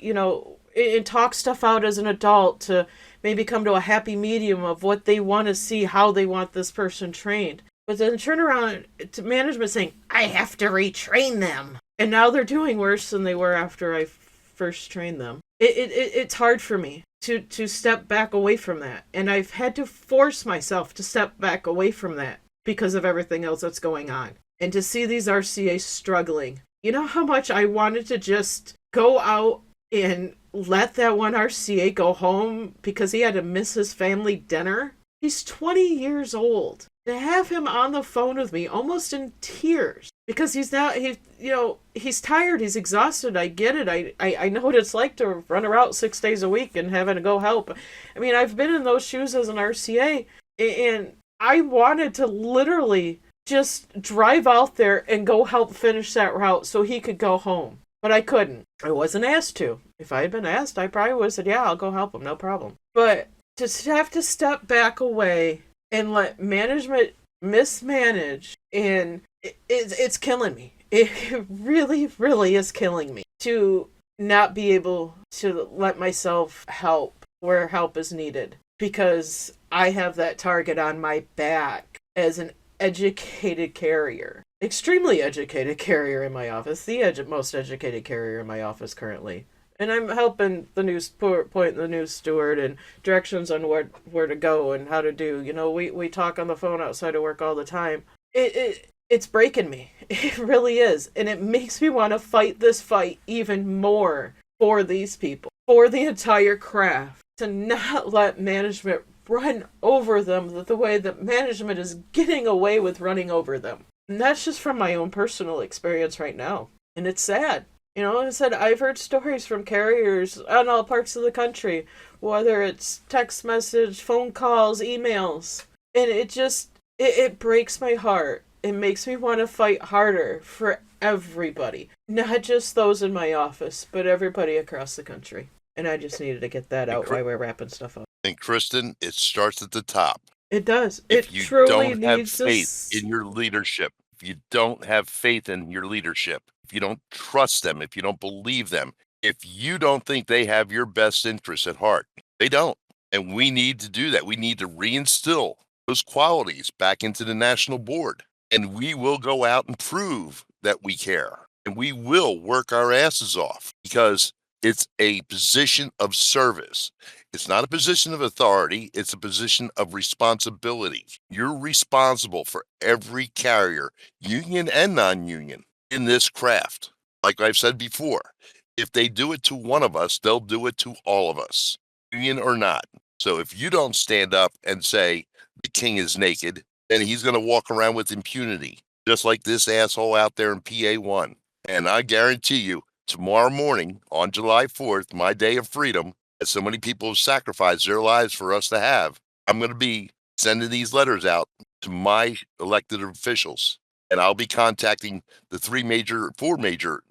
and talk stuff out as an adult to maybe come to a happy medium of what they want to see, how they want this person trained. But then turn around to management saying, I have to retrain them. And now they're doing worse than they were after I first trained them. It's hard for me to step back away from that. And I've had to force myself to step back away from that because of everything else that's going on. And to see these RCAs struggling. You know how much I wanted to just go out and let that one RCA go home because he had to miss his family dinner? He's 20 years old. To have him on the phone with me, almost in tears, because he's tired, he's exhausted. I get it. I know what it's like to run a route 6 days a week and having to go help. I mean, I've been in those shoes as an RCA, and I wanted to literally just drive out there and go help finish that route so he could go home. But I couldn't. I wasn't asked to. If I had been asked, I probably would have said, yeah, I'll go help him, no problem. But to have to step back away and let management mismanage, and it's killing me. It really, really is killing me to not be able to let myself help where help is needed, because I have that target on my back as an educated carrier. Extremely educated carrier in my office. The most educated carrier in my office currently. And I'm helping the news point the news steward and directions on where to go and how to do. You know, we talk on the phone outside of work all the time. It's breaking me. It really is. And it makes me want to fight this fight even more for these people, for the entire craft, to not let management run over them the way that management is getting away with running over them. And that's just from my own personal experience right now. And it's sad. You know, like I said, I've heard stories from carriers on all parts of the country, whether it's text message, phone calls, emails. And it breaks my heart. It makes me want to fight harder for everybody. Not just those in my office, but everybody across the country. And I just needed to get that out while we're wrapping stuff up. And Kristen, it starts at the top. It does. If you truly don't have needs faith in your leadership, if you don't have faith in your leadership, if you don't trust them, if you don't believe them, if you don't think they have your best interests at heart, they don't. And we need to do that. We need to reinstill those qualities back into the national board. And we will go out and prove that we care. And we will work our asses off, because it's a position of service. It's not a position of authority. It's a position of responsibility. You're responsible for every carrier, union and non-union, in this craft. Like I've said before, if they do it to one of us, they'll do it to all of us, union or not. So if you don't stand up and say the king is naked, then he's going to walk around with impunity, just like this asshole out there in PA1. And I guarantee you, tomorrow morning on July 4th, my day of freedom, that so many people have sacrificed their lives for us to have, I'm going to be sending these letters out to my elected officials. And I'll be contacting the four major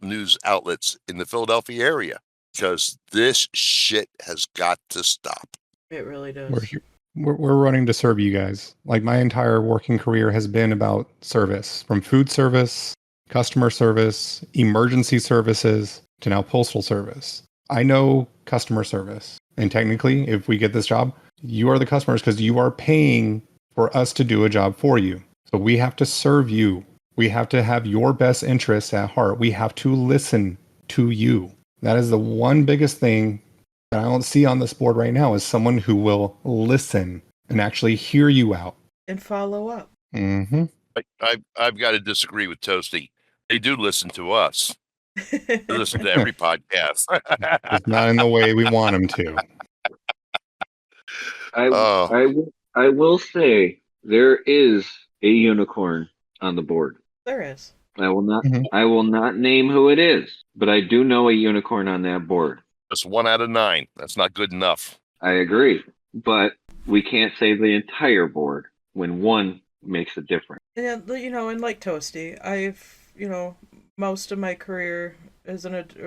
news outlets in the Philadelphia area, because this shit has got to stop. It really does. We're running to serve you guys. Like, my entire working career has been about service, from food service, customer service, emergency services, to now postal service. I know customer service. And technically, if we get this job, you are the customers, because you are paying for us to do a job for you. So we have to serve you. We have to have your best interests at heart. We have to listen to you. That is the one biggest thing that I don't see on this board right now, is someone who will listen and actually hear you out. And follow up. Mm-hmm. I've got to disagree with Toasty. They do listen to us. They listen to every podcast. It's not in the way we want them to. I will say there is a unicorn on the board. There is. I will not name who it is, but I do know a unicorn on that board. Just 1 out of 9. That's not good enough. I agree, but we can't say the entire board when one makes a difference. And and like Toasty, I've most of my career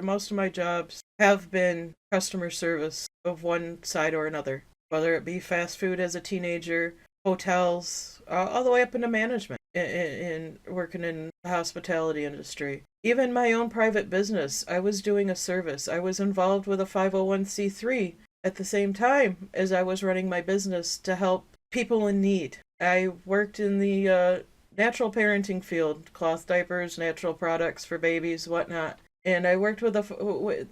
most of my jobs have been customer service of one side or another, whether it be fast food as a teenager, hotels, all the way up into management, in working in the hospitality industry. Even my own private business, I was doing a service. I was involved with a 501c3 at the same time as I was running my business to help people in need. I worked in the natural parenting field, cloth diapers, natural products for babies, whatnot. And I worked with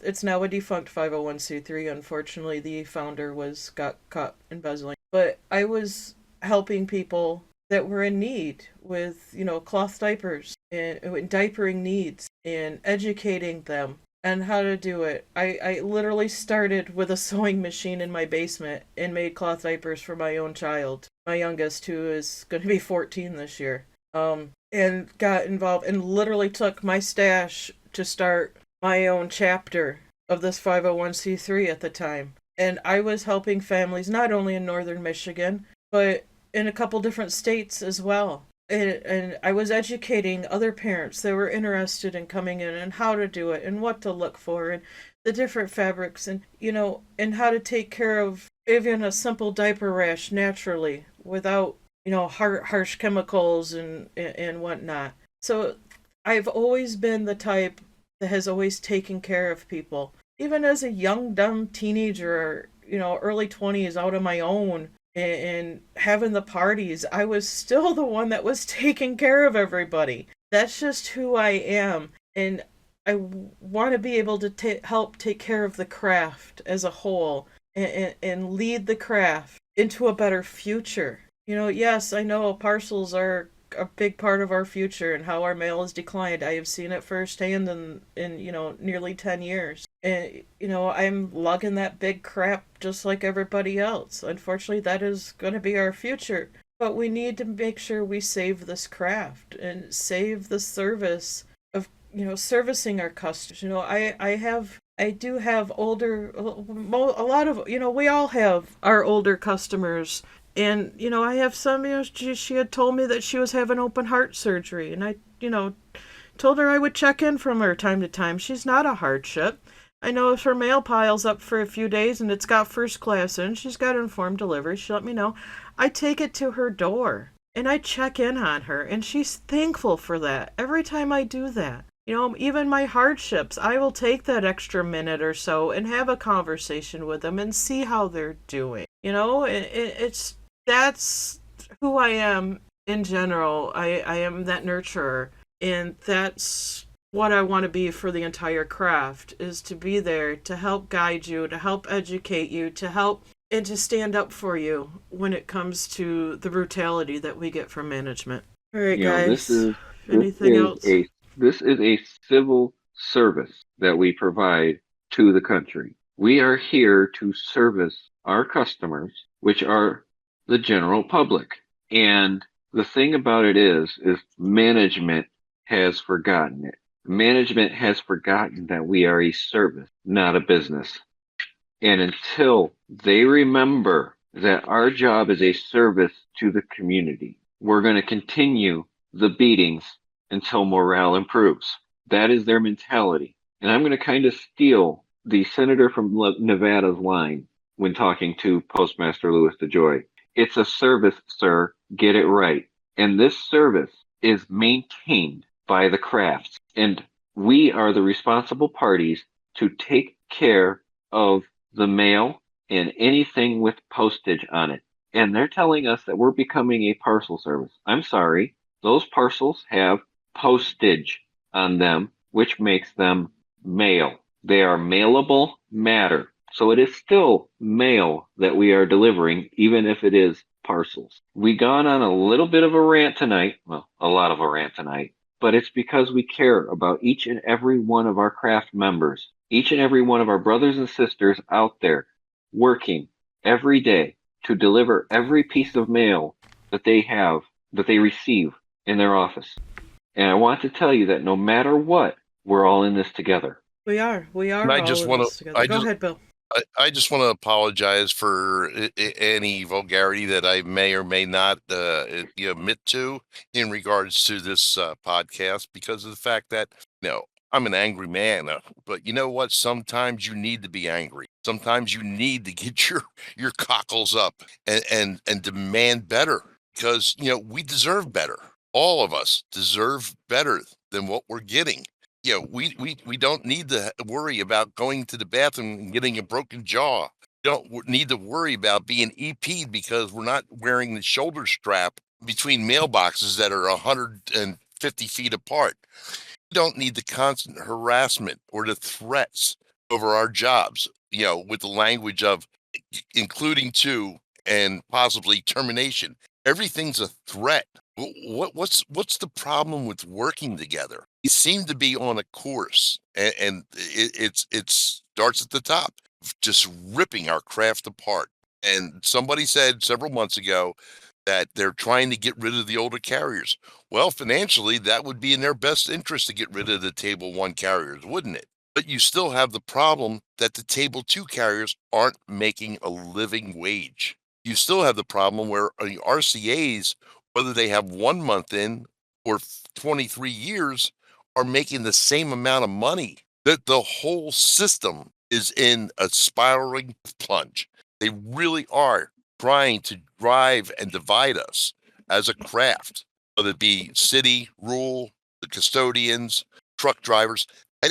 it's now a defunct 501c3. Unfortunately, the founder got caught embezzling. But I was helping people that were in need with, cloth diapers and diapering needs, and educating them and how to do it. I literally started with a sewing machine in my basement and made cloth diapers for my own child, my youngest, who is going to be 14 this year. And got involved and literally took my stash to start my own chapter of this 501c3 at the time. And I was helping families not only in northern Michigan, but in a couple different states as well. And I was educating other parents that were interested in coming in and how to do it and what to look for and the different fabrics and, and how to take care of even a simple diaper rash naturally without, harsh chemicals and whatnot. So I've always been the type that has always taken care of people. Even as a young, dumb teenager, early 20s out on my own, and having the parties, I was still the one that was taking care of everybody. That's just who I am. And I want to be able to help take care of the craft as a whole and lead the craft into a better future. Yes, I know parcels are a big part of our future and how our mail has declined. I have seen it firsthand in nearly 10 years. And, I'm lugging that big crap just like everybody else. Unfortunately, that is going to be our future. But we need to make sure we save this craft and save the service of, servicing our customers. I do have older, a lot of, we all have our older customers. And, I have some, she had told me that she was having open heart surgery. And I, told her I would check in from her time to time. She's not a hardship. I know if her mail piles up for a few days and it's got first class in, she's got informed delivery. She let me know. I take it to her door and I check in on her, and she's thankful for that every time I do that. Even my hardships, I will take that extra minute or so and have a conversation with them and see how they're doing. It's that's who I am in general. I am that nurturer, and that's what I want to be for the entire craft, is to be there to help guide you, to help educate you, to help and to stand up for you when it comes to the brutality that we get from management. All right, guys. Anything else? This is a civil service that we provide to the country. We are here to service our customers, which are the general public. And the thing about it is management has forgotten it. Management has forgotten that we are a service, not a business. And until they remember that our job is a service to the community, we're going to continue the beatings until morale improves. That is their mentality. And I'm going to kind of steal the senator from Nevada's line when talking to Postmaster Louis DeJoy. It's a service, sir. Get it right. And this service is maintained by the crafts. And we are the responsible parties to take care of the mail and anything with postage on it. And they're telling us that we're becoming a parcel service. I'm sorry. Those parcels have postage on them, which makes them mail. They are mailable matter. So it is still mail that we are delivering, even if it is parcels. We gone on a little bit of a rant tonight. Well, a lot of a rant tonight. But it's because we care about each and every one of our craft members, each and every one of our brothers and sisters out there working every day to deliver every piece of mail that they receive in their office. And I want to tell you that no matter what, we're all in this together. We are. And I all just in want this together. Go ahead, Bill. I just want to apologize for any vulgarity that I may or may not admit to in regards to this podcast, because of the fact that, I'm an angry man, but you know what? Sometimes you need to be angry. Sometimes you need to get your cockles up and demand better, because, we deserve better. All of us deserve better than what we're getting. We don't need to worry about going to the bathroom and getting a broken jaw. We don't need to worry about being EP'd because we're not wearing the shoulder strap between mailboxes that are 150 feet apart. We don't need the constant harassment or the threats over our jobs, with the language of including to and possibly termination. Everything's a threat What's the problem with working together? We seem to be on a course, and it starts at the top, just ripping our craft apart. And somebody said several months ago that they're trying to get rid of the older carriers. Well, financially, that would be in their best interest to get rid of the Table 1 carriers, wouldn't it? But you still have the problem that the Table 2 carriers aren't making a living wage. You still have the problem where the RCAs, whether they have 1 month in or 23 years, are making the same amount of money. That the whole system is in a spiraling plunge. They really are trying to drive and divide us as a craft, whether it be city, rural, the custodians, truck drivers.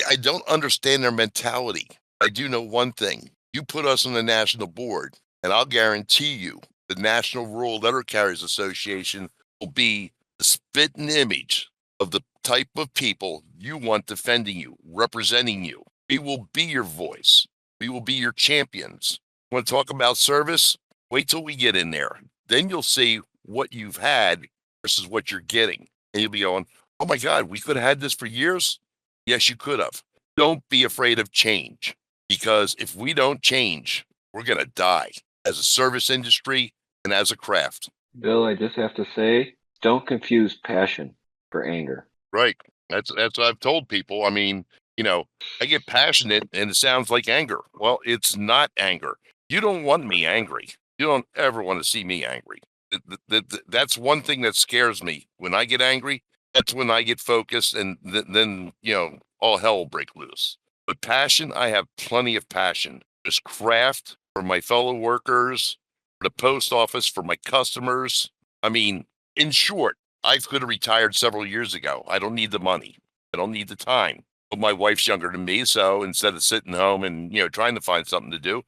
I don't understand their mentality. I do know one thing. You put us on the national board, and I'll guarantee you the National Rural Letter Carriers Association will be the spitting image of the type of people you want defending you, representing you. We will be your voice. We will be your champions. Want to talk about service? Wait till we get in there. Then you'll see what you've had versus what you're getting. And you'll be going, oh my God, we could have had this for years. Yes, you could have. Don't be afraid of change, because if we don't change, we're going to die as a service industry and as a craft. Bill, I just have to say, don't confuse passion for anger. Right. That's what I've told people. I mean, I get passionate and it sounds like anger. Well, it's not anger. You don't want me angry. You don't ever want to see me angry. That's one thing that scares me. When I get angry, that's when I get focused, and then all hell will break loose. But passion, I have plenty of passion. Just craft for my fellow workers, for the post office, for my customers. I mean, in short, I could have retired several years ago. I don't need the money. I don't need the time. But my wife's younger than me, so instead of sitting home and trying to find something to do,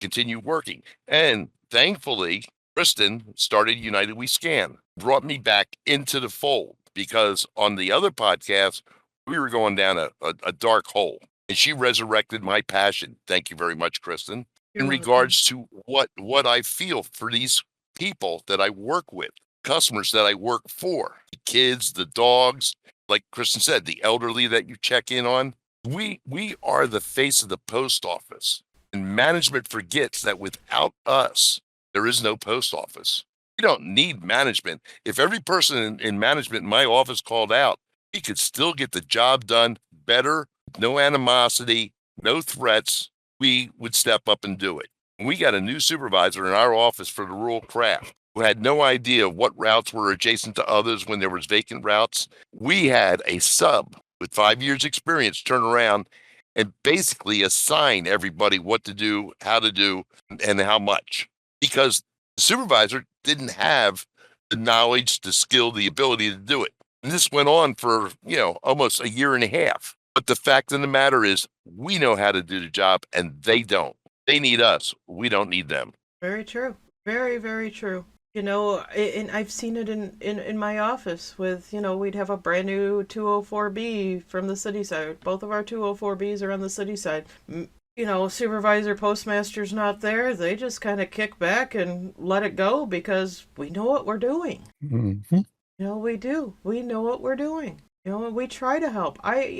continue working. And thankfully, Kristen started United We Scan, brought me back into the fold, because on the other podcast, we were going down a dark hole, and she resurrected my passion. Thank you very much, Kristen. You're In welcome. regards to what I feel for these people that I work with, customers that I work for, the kids, the dogs, like Kristen said, the elderly that you check in on. We are the face of the post office, and management forgets that without us, there is no post office. We don't need management. If every person in management in my office called out, we could still get the job done better, no animosity, no threats. We would step up and do it. We got a new supervisor in our office for the rural craft who had no idea what routes were adjacent to others when there was vacant routes. We had a sub with 5 years experience turn around and basically assign everybody what to do, how to do, and how much, because the supervisor didn't have the knowledge, the skill, the ability to do it. And this went on for, almost a year and a half. But the fact of the matter is, we know how to do the job and they don't. They need us. We don't need them. Very true. Very, very true. And I've seen it in my office with, we'd have a brand new 204B from the city side. Both of our 204Bs are on the city side. Supervisor, postmaster's not there. They just kind of kick back and let it go because we know what we're doing. Mm-hmm. We do. We know what we're doing. And we try to help. I've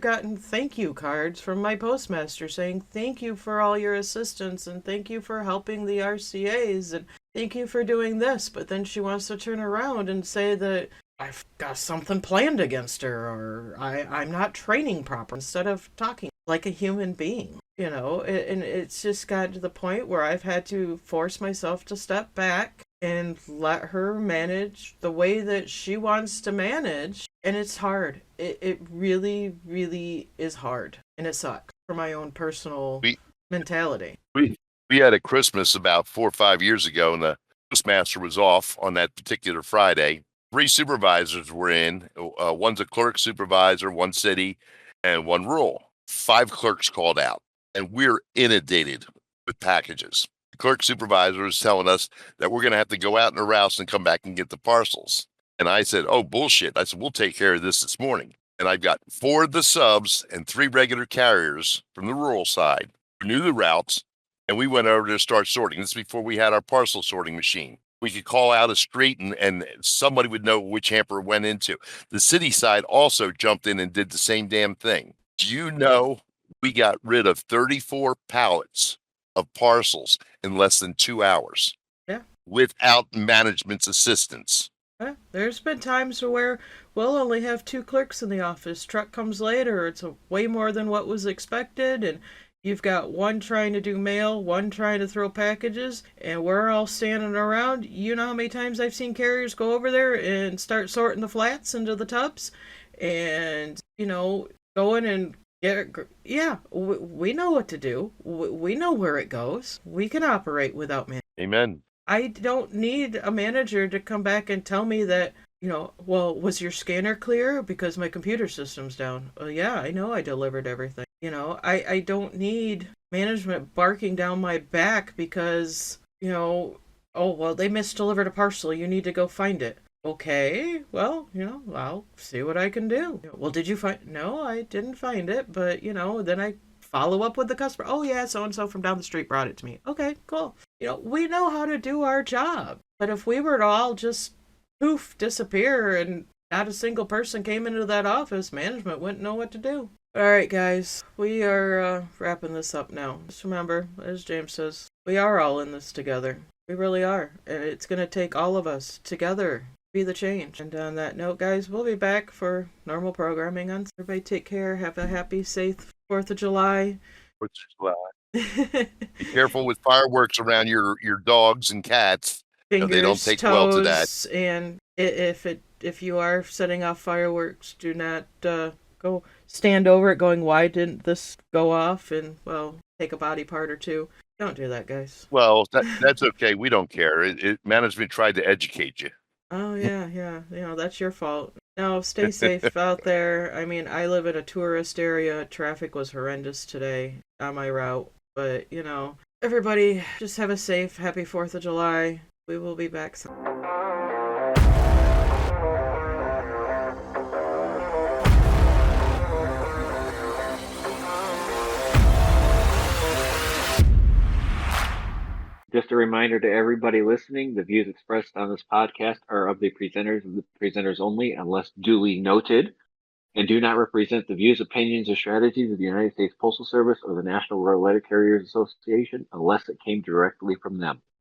gotten thank you cards from my postmaster saying thank you for all your assistance and thank you for helping the RCAs and thank you for doing this. But then she wants to turn around and say that I've got something planned against her, or I'm not training proper, instead of talking like a human being. And it's just gotten to the point where I've had to force myself to step back and let her manage the way that she wants to manage. And it's hard. It really, really is hard. And it sucks for my own personal mentality. We had a Christmas about 4 or 5 years ago, and the postmaster was off on that particular Friday. 3 supervisors were in. One's a clerk supervisor, one city, and one rural. 5 clerks called out, and we're inundated with packages. Clerk supervisor is telling us that we're going to have to go out in a rouse and come back and get the parcels. And I said, oh, bullshit. I said, we'll take care of this morning. And I've got 4 of the subs and 3 regular carriers from the rural side who knew the routes. And we went over to start sorting. This is before we had our parcel sorting machine. We could call out a street and somebody would know which hamper it went into. The city side also jumped in and did the same damn thing. Do you know we got rid of 34 pallets of parcels in less than 2 hours? Yeah. Without management's assistance. There's been times where we'll only have 2 clerks in the office. Truck comes later. It's way more than what was expected. And you've got one trying to do mail, one trying to throw packages, and we're all standing around. You know how many times I've seen carriers go over there and start sorting the flats into the tubs and, go in and get it. Yeah, we know what to do. We know where it goes. We can operate without man. Amen. I don't need a manager to come back and tell me that, well, was your scanner clear? Because my computer system's down. Well, yeah, I know I delivered everything. I don't need management barking down my back because, oh, well, they misdelivered a parcel. You need to go find it. Okay, well, I'll see what I can do. Well, did you find? No, I didn't find it, but, then I follow up with the customer. Oh, yeah, so-and-so from down the street brought it to me. Okay, cool. We know how to do our job. But if we were to all just poof, disappear and not a single person came into that office, management wouldn't know what to do. All right, guys, we are wrapping this up now. Just remember, as James says, we are all in this together. We really are. And it's going to take all of us together to be the change. And on that note, guys, we'll be back for normal programming on. Everybody take care. Have a happy, safe 4th of July. 4th of July. Be careful with fireworks around your dogs and cats. Fingers, they don't take toes, well to that. And if you are setting off fireworks, do not go stand over it going, why didn't this go off? And, well, take a body part or two. Don't do that, guys. Well, that's okay. We don't care. Management tried to educate you. Oh, yeah. That's your fault. No, stay safe out there. I mean, I live in a tourist area. Traffic was horrendous today on my route. But, everybody just have a safe, happy 4th of July. We will be back soon. Just a reminder to everybody listening, the views expressed on this podcast are of the presenters and the presenters only, unless duly noted, and do not represent the views, opinions, or strategies of the United States Postal Service or the National Rural Letter Carriers Association unless it came directly from them.